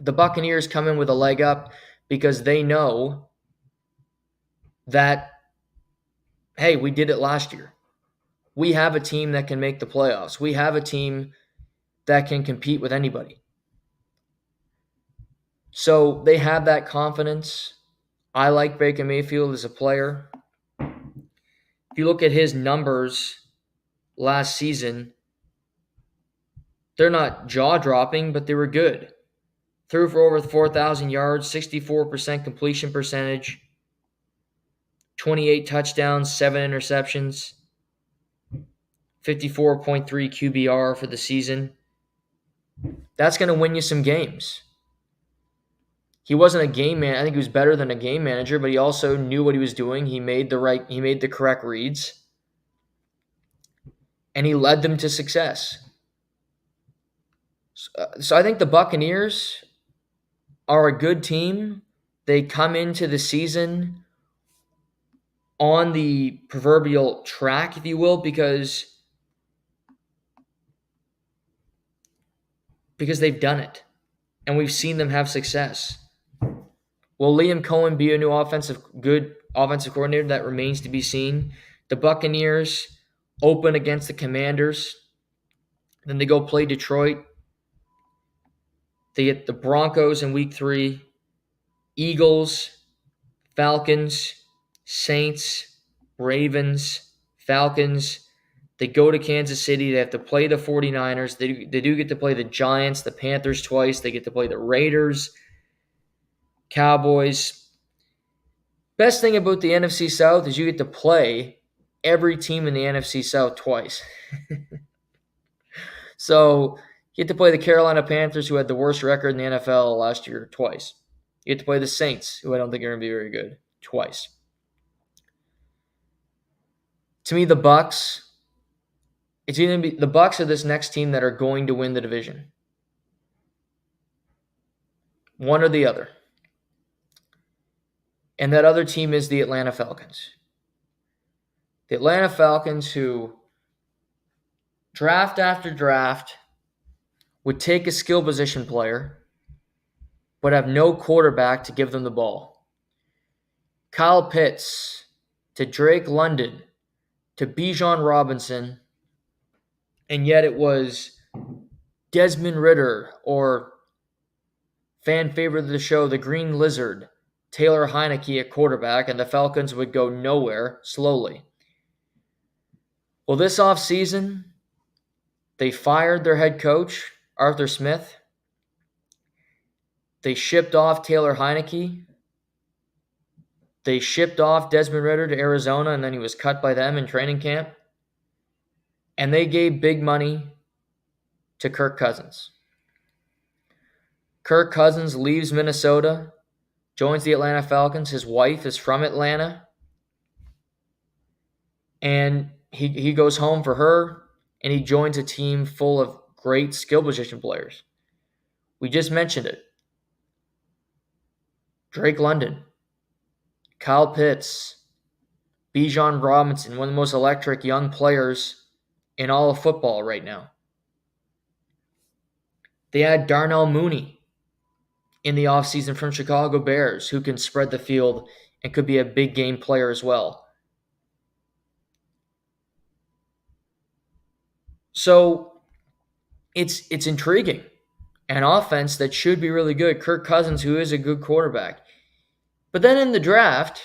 The Buccaneers come in with a leg up because they know that, hey, we did it last year. We have a team that can make the playoffs. We have a team that can compete with anybody. So they have that confidence. I like Baker Mayfield as a player. If you look at his numbers last season, they're not jaw-dropping, but they were good. Threw for over 4,000 yards, 64% completion percentage, 28 touchdowns, 7 interceptions, 54.3 QBR for the season. That's going to win you some games. He wasn't a game man. I think he was better than a game manager, but he also knew what he was doing. He made the correct reads, and he led them to success. So I think the Buccaneers are a good team. They come into the season on the proverbial track, if you will, because they've done it, and we've seen them have success. Will Liam Cohen be a new good offensive coordinator? That remains to be seen. The Buccaneers open against the Commanders. Then they go play Detroit. They get the Broncos in week 3, Eagles, Falcons, Saints, Ravens, Falcons. They go to Kansas City. They have to play the 49ers. They do get to play the Giants, the Panthers twice. They get to play the Raiders, Cowboys. Best thing about the NFC South is you get to play every team in the NFC South twice. So you get to play the Carolina Panthers, who had the worst record in the NFL last year, twice. You get to play the Saints, who I don't think are going to be very good, twice. To me, the Bucs, it's either going to be the Bucs or this next team that are going to win the division. One or the other. And that other team is the Atlanta Falcons. The Atlanta Falcons, who draft after draft would take a skill position player but have no quarterback to give them the ball. Kyle Pitts to Drake London to Bijan Robinson, and yet it was Desmond Ridder or fan favorite of the show, the Green Lizard, Taylor Heineke at quarterback, and the Falcons would go nowhere slowly. Well, this offseason, they fired their head coach, Arthur Smith. They shipped off Taylor Heineke. They shipped off Desmond Ridder to Arizona, and then he was cut by them in training camp. And they gave big money to Kirk Cousins. Kirk Cousins leaves Minnesota, joins the Atlanta Falcons. His wife is from Atlanta. And he goes home for her, and he joins a team full of great skill position players. We just mentioned it. Drake London, Kyle Pitts, Bijan Robinson, one of the most electric young players in all of football right now. They had Darnell Mooney in the offseason from Chicago Bears, who can spread the field and could be a big game player as well. So it's intriguing. An offense that should be really good. Kirk Cousins, who is a good quarterback. But then in the draft,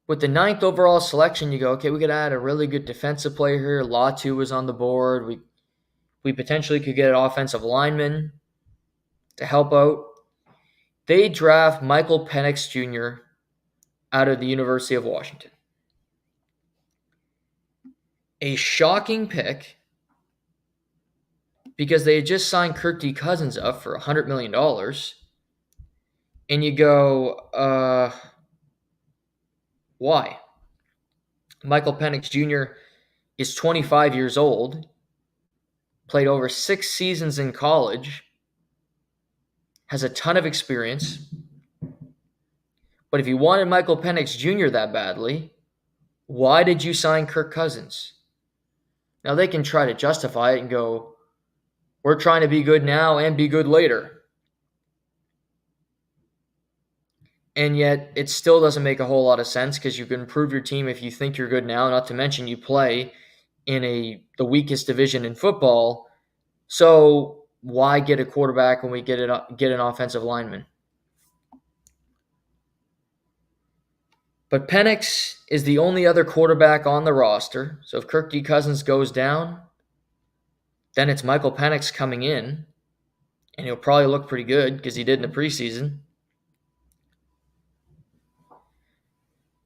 with the 9th overall selection, you go, okay, we could add a really good defensive player here. Latu was on the board. We We potentially could get an offensive lineman to help out. They draft Michael Penix Jr. out of the University of Washington. A shocking pick because they had just signed Kirk Cousins up for $100 million. And you go, why? Michael Penix Jr. is 25 years old, played over 6 seasons in college, has a ton of experience. But if you wanted Michael Penix Jr. that badly, why did you sign Kirk Cousins? Now they can try to justify it and go, we're trying to be good now and be good later. And yet it still doesn't make a whole lot of sense because you can improve your team if you think you're good now, not to mention you play in the weakest division in football. So why get a quarterback when we get an offensive lineman? But Penix is the only other quarterback on the roster. So if Kirk Cousins goes down, then it's Michael Penix coming in, and he'll probably look pretty good because he did in the preseason.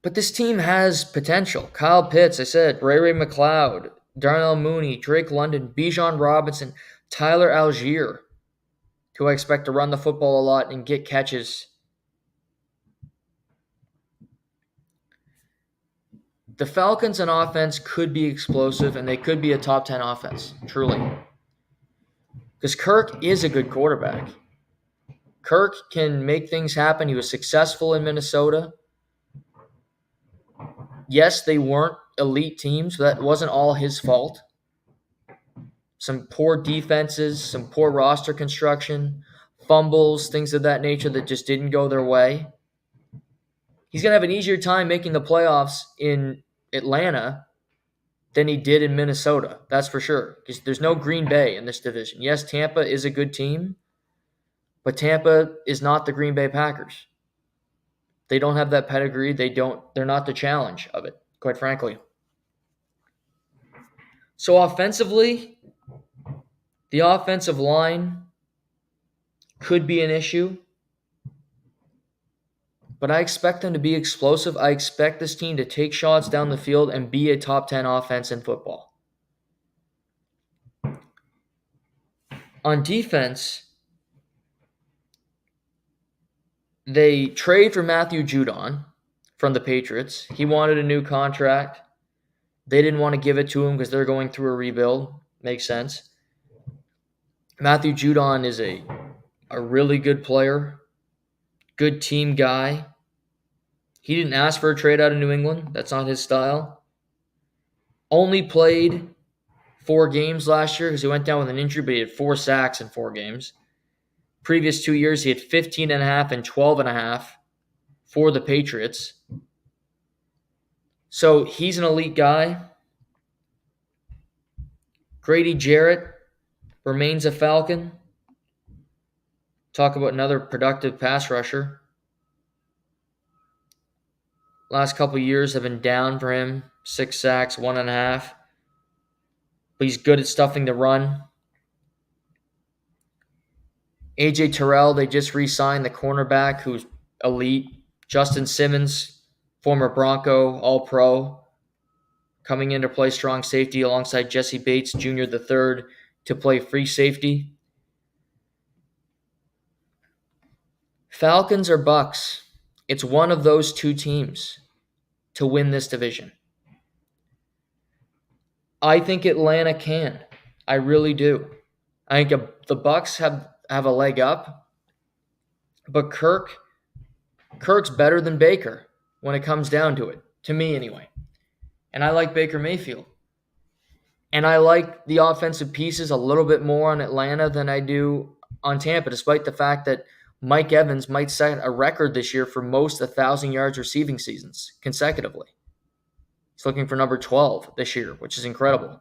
But this team has potential. Kyle Pitts, I said, Ray McLeod, Darnell Mooney, Drake London, Bijan Robinson, Tyler Algier, who I expect to run the football a lot and get catches. The Falcons on offense could be explosive, and they could be a top 10 offense, truly. Because Kirk is a good quarterback. Kirk can make things happen. He was successful in Minnesota. Yes, they weren't elite teams, but that wasn't all his fault. Some poor defenses, some poor roster construction, fumbles, things of that nature that just didn't go their way. He's going to have an easier time making the playoffs in Atlanta than he did in Minnesota. That's for sure. Because there's no Green Bay in this division. Yes, Tampa is a good team, but Tampa is not the Green Bay Packers. They don't have that pedigree. They're not the challenge of it, quite frankly. So offensively, the offensive line could be an issue, but I expect them to be explosive. I expect this team to take shots down the field and be a top 10 offense in football. On defense, they trade for Matthew Judon from the Patriots. He wanted a new contract. They didn't want to give it to him because they're going through a rebuild. Makes sense. Matthew Judon is a really good player, good team guy. He didn't ask for a trade out of New England. That's not his style. Only played 4 games last year because he went down with an injury, but he had 4 sacks in 4 games. Previous 2 years, he had 15.5 and 12.5 for the Patriots. So he's an elite guy. Grady Jarrett remains a Falcon. Talk about another productive pass rusher. Last couple of years have been down for him. 6 sacks, 1.5. But he's good at stuffing the run. A.J. Terrell, they just re-signed the cornerback who's elite. Justin Simmons, former Bronco, All-Pro, coming in to play strong safety alongside Jesse Bates Jr. III to play free safety. Falcons or Bucks, it's one of those 2 teams to win this division. I think Atlanta can. I really do. I think the Bucks have a leg up, but Kirk's better than Baker when it comes down to it, to me anyway. And I like Baker Mayfield. And I like the offensive pieces a little bit more on Atlanta than I do on Tampa, despite the fact that Mike Evans might set a record this year for most 1,000 yards receiving seasons consecutively. He's looking for number 12 this year, which is incredible.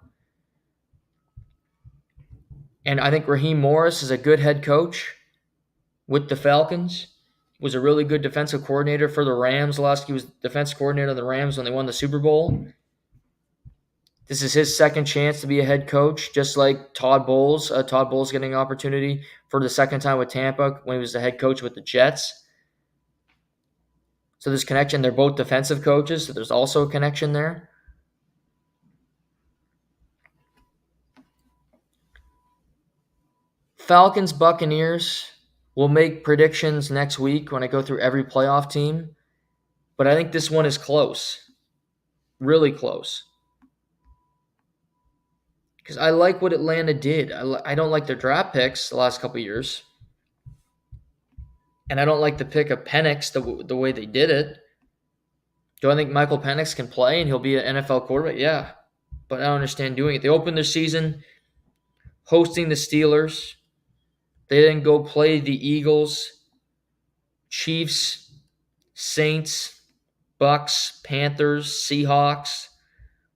And I think Raheem Morris is a good head coach with the Falcons. Was a really good defensive coordinator for the Rams. He was defensive coordinator of the Rams when they won the Super Bowl. This is his second chance to be a head coach, just like Todd Bowles. Todd Bowles getting an opportunity for the second time with Tampa when he was the head coach with the Jets. So there's connection. They're both defensive coaches, so there's also a connection there. Falcons, Buccaneers. We'll make predictions next week when I go through every playoff team. But I think this one is close. Really close. Because I like what Atlanta did. I don't like their draft picks the last couple of years. And I don't like the pick of Penix the way they did it. Do I think Michael Penix can play and he'll be an NFL quarterback? Yeah. But I don't understand doing it. They opened their season hosting the Steelers. They then go play the Eagles, Chiefs, Saints, Bucks, Panthers, Seahawks,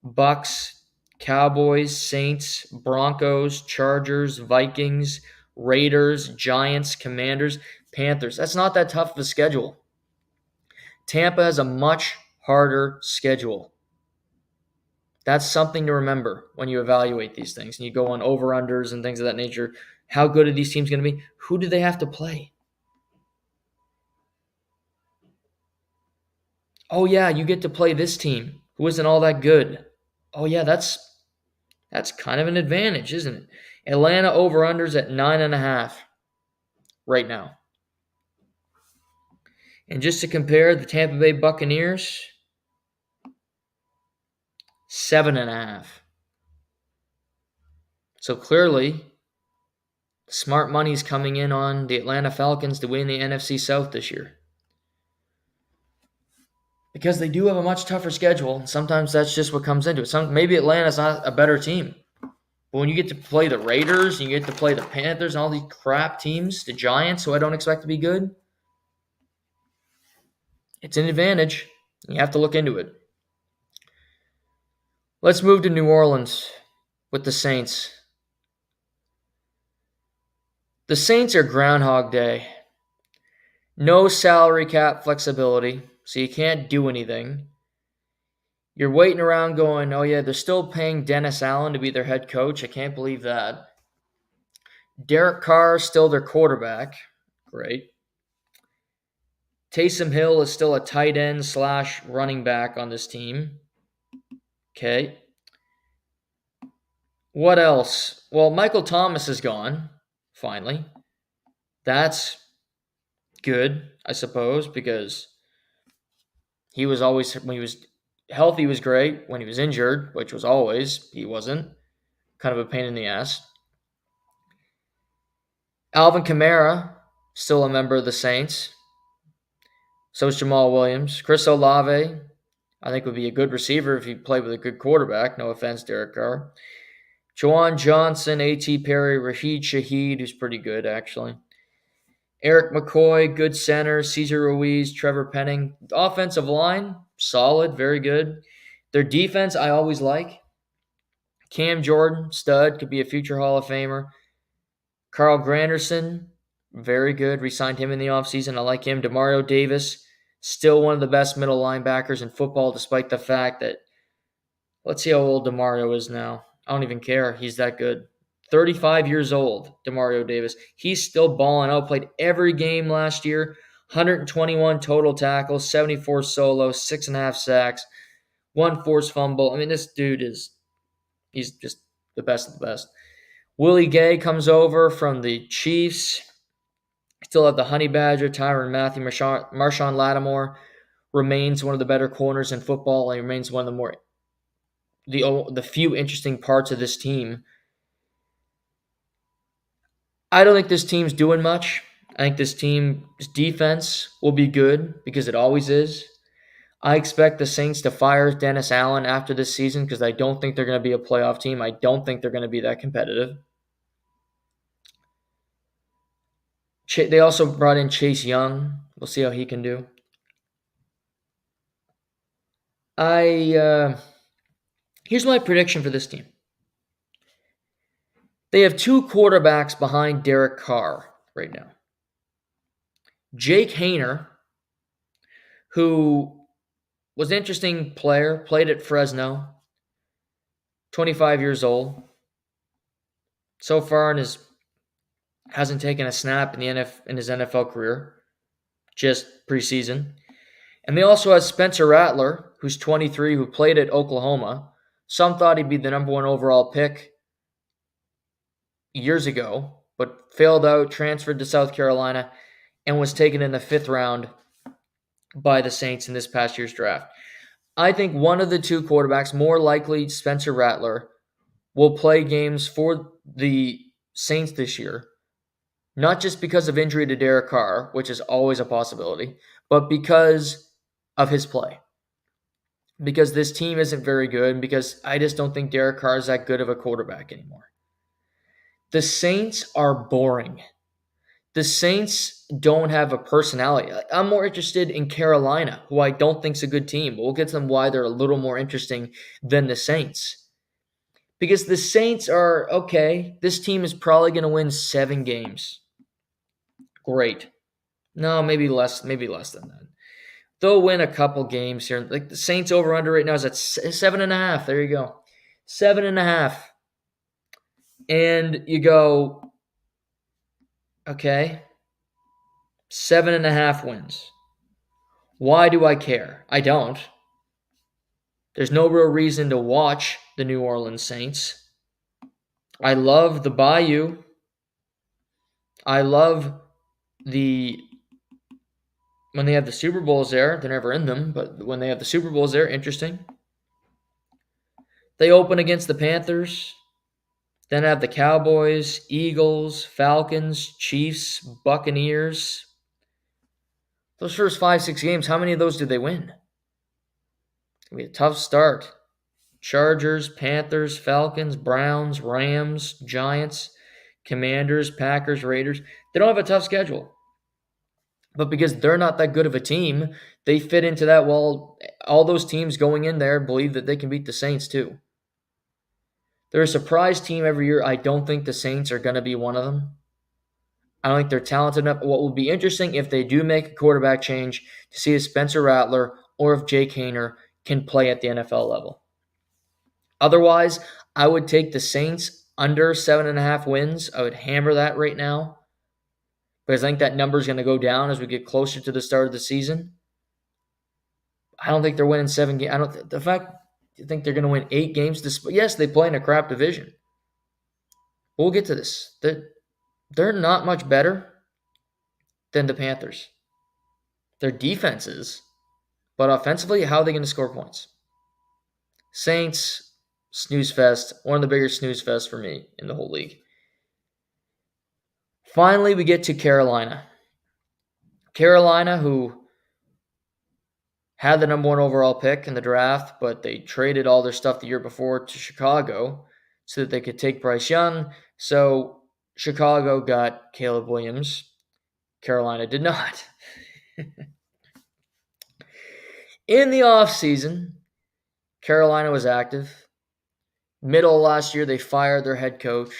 Bucks, Cowboys, Saints, Broncos, Chargers, Vikings, Raiders, Giants, Commanders, Panthers. That's not that tough of a schedule. Tampa has a much harder schedule. That's something to remember when you evaluate these things and you go on over-unders and things of that nature. How good are these teams going to be? Who do they have to play? Oh, yeah, you get to play this team who isn't all that good. Oh, yeah, that's kind of an advantage, isn't it? Atlanta over-unders at 9.5 right now. And just to compare, the Tampa Bay Buccaneers, 7.5. So clearly, smart money's coming in on the Atlanta Falcons to win the NFC South this year. Because they do have a much tougher schedule. And sometimes that's just what comes into it. Maybe Atlanta's not a better team. But when you get to play the Raiders, and you get to play the Panthers and all these crap teams, the Giants, who I don't expect to be good, it's an advantage. You have to look into it. Let's move to New Orleans with the Saints. The Saints are Groundhog Day. No salary cap flexibility, so you can't do anything. You're waiting around going, oh yeah, they're still paying Dennis Allen to be their head coach. I can't believe that. Derek Carr is still their quarterback. Great. Taysom Hill is still a tight end / running back on this team. Okay. What else? Well, Michael Thomas is gone, finally. That's good, I suppose, because he was always, when he was healthy, he was great. When he was injured, which was always, he wasn't. Kind of a pain in the ass. Alvin Kamara, still a member of the Saints. So is Jamal Williams. Chris Olave, I think, would be a good receiver if he played with a good quarterback. No offense, Derek Carr. Juwan Johnson, A.T. Perry, Rashid Shaheed, who's pretty good, actually. Eric McCoy, good center. Cesar Ruiz, Trevor Penning. Offensive line, solid, very good. Their defense, I always like. Cam Jordan, stud, could be a future Hall of Famer. Carl Granderson, very good. Re-signed him in the offseason. I like him. Demario Davis, still one of the best middle linebackers in football, despite the fact that, let's see how old Demario is now. I don't even care. He's that good. 35 years old, Demario Davis. He's still balling out. Played every game last year. 121 total tackles, 74 solos, 6.5 sacks, 1 forced fumble. I mean, this dude he's just the best of the best. Willie Gay comes over from the Chiefs. Still have the Honey Badger, Tyrann Mathieu. Marshawn Lattimore remains one of the better corners in football. He remains one of the few interesting parts of this team. I don't think this team's doing much. I think this team's defense will be good because it always is. I expect the Saints to fire Dennis Allen after this season because I don't think they're going to be a playoff team. I don't think they're going to be that competitive. They also brought in Chase Young. We'll see how he can do. Here's my prediction for this team. They have 2 quarterbacks behind Derek Carr right now. Jake Haener, who was an interesting player, played at Fresno. 25 years old. So far hasn't taken a snap in his NFL career, just preseason. And they also have Spencer Rattler, who's 23, who played at Oklahoma. Some thought he'd be the number 1 overall pick years ago, but failed out, transferred to South Carolina, and was taken in the 5th round by the Saints in this past year's draft. I think one of the two quarterbacks, more likely Spencer Rattler, will play games for the Saints this year, not just because of injury to Derek Carr, which is always a possibility, but because of his play. Because this team isn't very good, and because I just don't think Derek Carr is that good of a quarterback anymore. The Saints are boring. The Saints don't have a personality. I'm more interested in Carolina, who I don't think is a good team. But we'll get to them why they're a little more interesting than the Saints. Because the Saints are, okay, this team is probably going to win 7 games. Great. No, maybe less than that. They'll win a couple games here. Like the Saints over-under right now is at 7.5. There you go. 7.5. And you go, okay, 7.5 wins. Why do I care? I don't. There's no real reason to watch the New Orleans Saints. I love the Bayou. I love when they have the Super Bowls there. They're never in them, but when they have the Super Bowls there, interesting. They open against the Panthers. Then have the Cowboys, Eagles, Falcons, Chiefs, Buccaneers. Those first 5-6 games, how many of those did they win? It'll be a tough start. Chargers, Panthers, Falcons, Browns, Rams, Giants, Commanders, Packers, Raiders. They don't have a tough schedule. But because they're not that good of a team, they fit into that. Well, all those teams going in there believe that they can beat the Saints too. They're a surprise team every year. I don't think the Saints are going to be one of them. I don't think they're talented enough. What will be interesting if they do make a quarterback change to see if Spencer Rattler or if Jake Haener can play at the NFL level. Otherwise, I would take the Saints under 7.5 wins. I would hammer that right now because I think that number is going to go down as we get closer to the start of the season. I don't think they're winning 7 games. You think they're going to win 8 games? Yes, they play in a crap division. We'll get to this. They're not much better than the Panthers. Their defenses, but offensively, how are they going to score points? Saints, snooze fest, one of the bigger snooze fests for me in the whole league. Finally, we get to Carolina. Carolina, who had the number 1 overall pick in the draft, but they traded all their stuff the year before to Chicago so that they could take Bryce Young. So Chicago got Caleb Williams. Carolina did not. In the offseason, Carolina was active. Middle of last year, they fired their head coach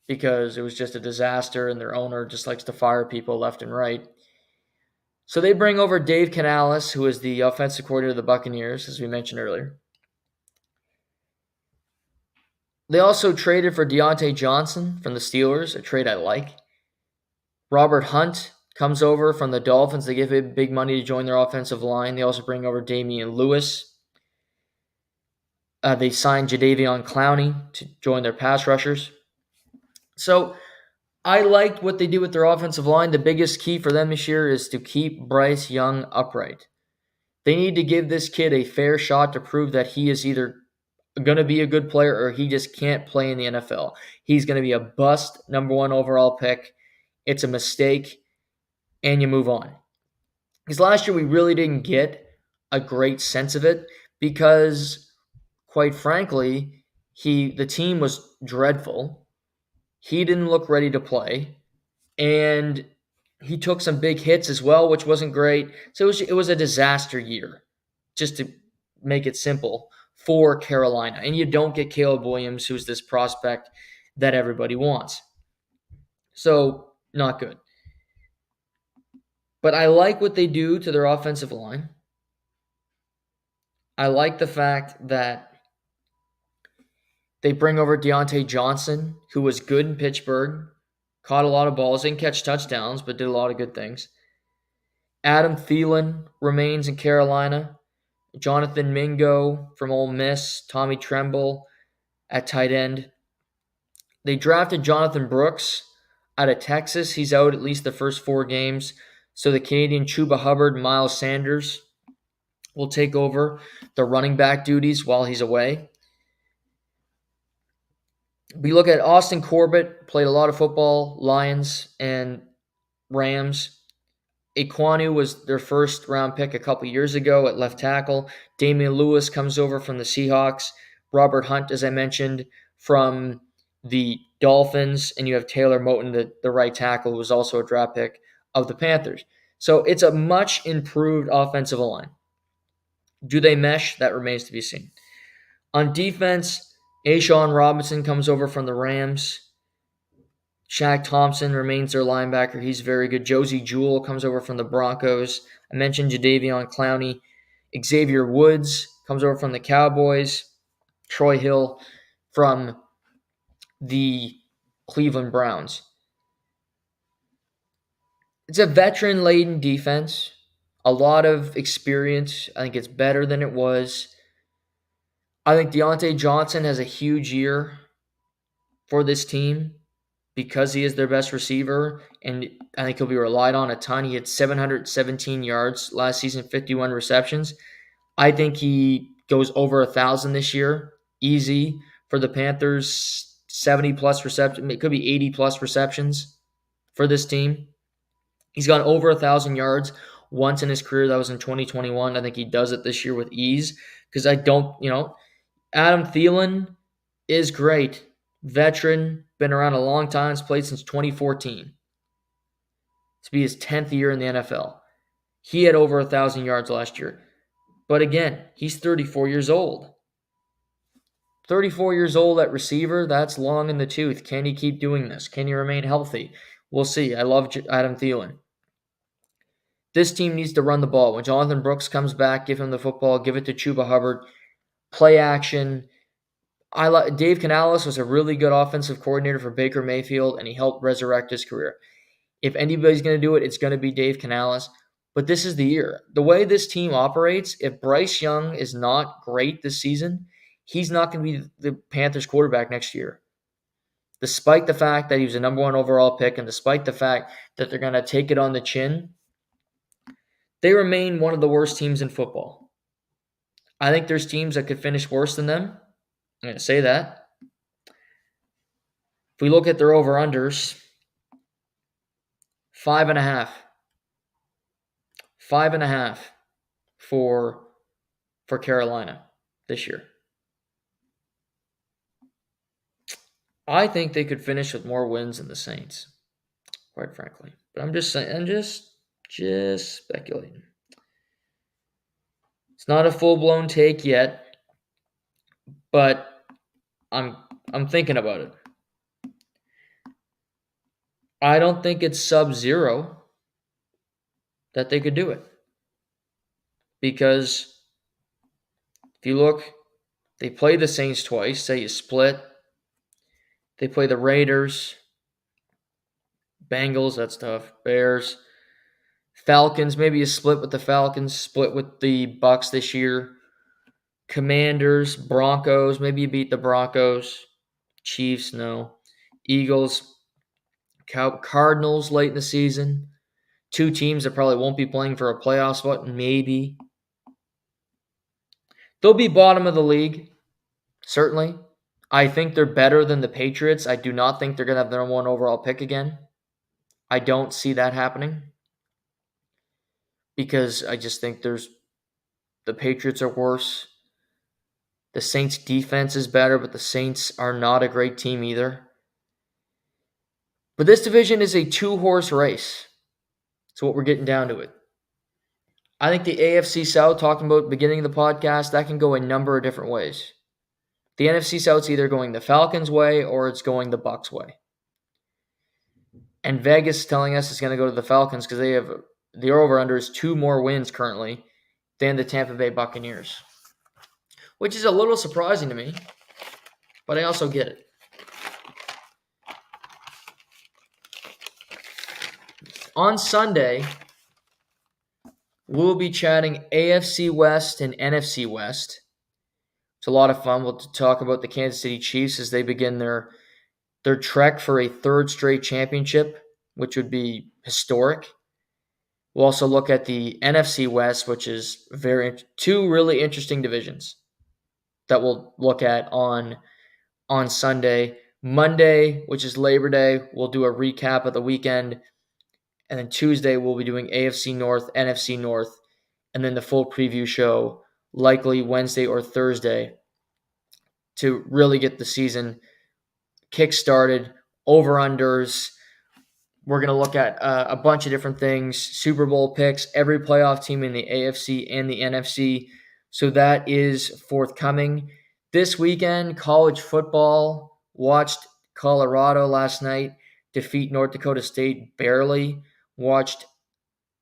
because it was just a disaster and their owner just likes to fire people left and right. So they bring over Dave Canales, who is the offensive coordinator of the Buccaneers, as we mentioned earlier. They also traded for Deontay Johnson from the Steelers, a trade I like. Robert Hunt comes over from the Dolphins. They give him big money to join their offensive line. They also bring over Damian Lewis. They signed Jadeveon Clowney to join their pass rushers. So I liked what they did with their offensive line. The biggest key for them this year is to keep Bryce Young upright. They need to give this kid a fair shot to prove that he is either going to be a good player or he just can't play in the NFL. He's going to be a bust number 1 overall pick. It's a mistake, and you move on. Because last year we really didn't get a great sense of it because, quite frankly, the team was dreadful. He didn't look ready to play, and he took some big hits as well, which wasn't great. So it was a disaster year, just to make it simple, for Carolina. And you don't get Caleb Williams, who's this prospect that everybody wants. So, not good. But I like what they do to their offensive line. I like the fact that They bring over Deontay Johnson, who was good in Pittsburgh, caught a lot of balls, didn't catch touchdowns, but did a lot of good things. Adam Thielen remains in Carolina. Jonathan Mingo from Ole Miss. Tommy Tremble at tight end. They drafted Jonathan Brooks out of Texas. He's out at least the first 4 games. So the Canadian Chuba Hubbard and Miles Sanders will take over the running back duties while he's away. We look at Austin Corbett, played a lot of football, Lions and Rams. Ekwonu was their first round pick a couple years ago at left tackle. Damian Lewis comes over from the Seahawks. Robert Hunt, as I mentioned, from the Dolphins. And you have Taylor Moton, the right tackle, who was also a draft pick of the Panthers. So it's a much improved offensive line. Do they mesh? That remains to be seen. On defense, Ashawn Robinson comes over from the Rams. Shaq Thompson remains their linebacker. He's very good. Josie Jewell comes over from the Broncos. I mentioned Jadeveon Clowney. Xavier Woods comes over from the Cowboys. Troy Hill from the Cleveland Browns. It's a veteran-laden defense. A lot of experience. I think it's better than it was. I think Deontay Johnson has a huge year for this team because he is their best receiver, and I think he'll be relied on a ton. He had 717 yards last season, 51 receptions. I think he goes over 1,000 this year, easy for the Panthers. 70-plus receptions, it could be 80-plus receptions for this team. He's gone over 1,000 yards once in his career. That was in 2021. I think he does it this year with ease because Adam Thielen is great. Veteran, been around a long time, has played since 2014. To be his 10th year in the NFL. He had over 1,000 yards last year. But again, he's 34 years old. 34 years old at receiver, that's long in the tooth. Can he keep doing this? Can he remain healthy? We'll see. I love Adam Thielen. This team needs to run the ball. When Jonathan Brooks comes back, give him the football, give it to Chuba Hubbard. Play action. Dave Canales was a really good offensive coordinator for Baker Mayfield, and he helped resurrect his career. If anybody's going to do it, it's going to be Dave Canales. But this is the year. The way this team operates, if Bryce Young is not great this season, he's not going to be the Panthers quarterback next year. Despite the fact that he was a number 1 overall pick and despite the fact that they're going to take it on the chin, they remain one of the worst teams in football. I think there's teams that could finish worse than them. I'm going to say that. If we look at their over-unders, 5.5. 5.5 for Carolina this year. I think they could finish with more wins than the Saints, quite frankly. But I'm just saying, just speculating. It's not a full-blown take yet, but I'm thinking about it. I don't think it's sub-0 that they could do it. Because if you look, they play the Saints twice. Say you split. They play the Raiders, Bengals, that's tough, Bears, Falcons, maybe a split with the Falcons, split with the Bucks this year, Commanders, Broncos, maybe you beat the Broncos, Chiefs, no, Eagles, Cardinals late in the season, 2 teams that probably won't be playing for a playoff spot, maybe. They'll be bottom of the league, certainly. I think they're better than the Patriots. I do not think they're going to have their number 1 overall pick again. I don't see that happening because I just think the Patriots are worse. The Saints' defense is better, but the Saints are not a great team either. But this division is a 2-horse race. That's what we're getting down to it. I think the AFC South, talking about the beginning of the podcast, that can go a number of different ways. The NFC South's either going the Falcons' way or it's going the Bucs' way. And Vegas is telling us it's going to go to the Falcons because they have the over-under is 2 more wins currently than the Tampa Bay Buccaneers, which is a little surprising to me. but I also get it. On Sunday, we'll be chatting AFC West and NFC West. It's a lot of fun. We'll talk about the Kansas City Chiefs as they begin their trek for a third straight championship, which would be historic. We'll also look at the NFC West, which is two really interesting divisions that we'll look at on Sunday. Monday, which is Labor Day, we'll do a recap of the weekend. And then Tuesday, we'll be doing AFC North, NFC North, and then the full preview show, likely Wednesday or Thursday, to really get the season kick-started, over-unders. We're going to look at a bunch of different things, Super Bowl picks, every playoff team in the AFC and the NFC. So that is forthcoming. This weekend, college football. Watched Colorado last night defeat North Dakota State barely. Watched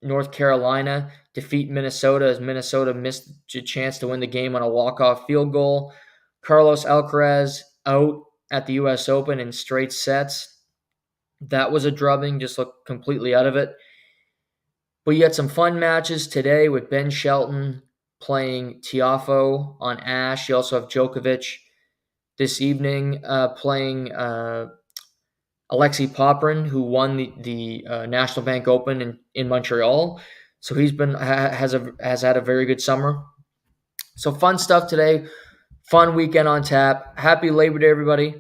North Carolina defeat Minnesota as Minnesota missed a chance to win the game on a walk-off field goal. Carlos Alcaraz out at the U.S. Open in straight sets. That was a drubbing, just looked completely out of it. But you had some fun matches today with Ben Shelton playing Tiafoe on Ash. You also have Djokovic this evening playing Alexei Popyrin, who won the National Bank Open in Montreal. So he's has had a very good summer. So fun stuff today. Fun weekend on tap. Happy Labor Day, everybody.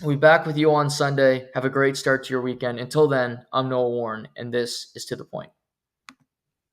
We'll be back with you on Sunday. Have a great start to your weekend. Until then, I'm Noah Warren, and this is To The Point.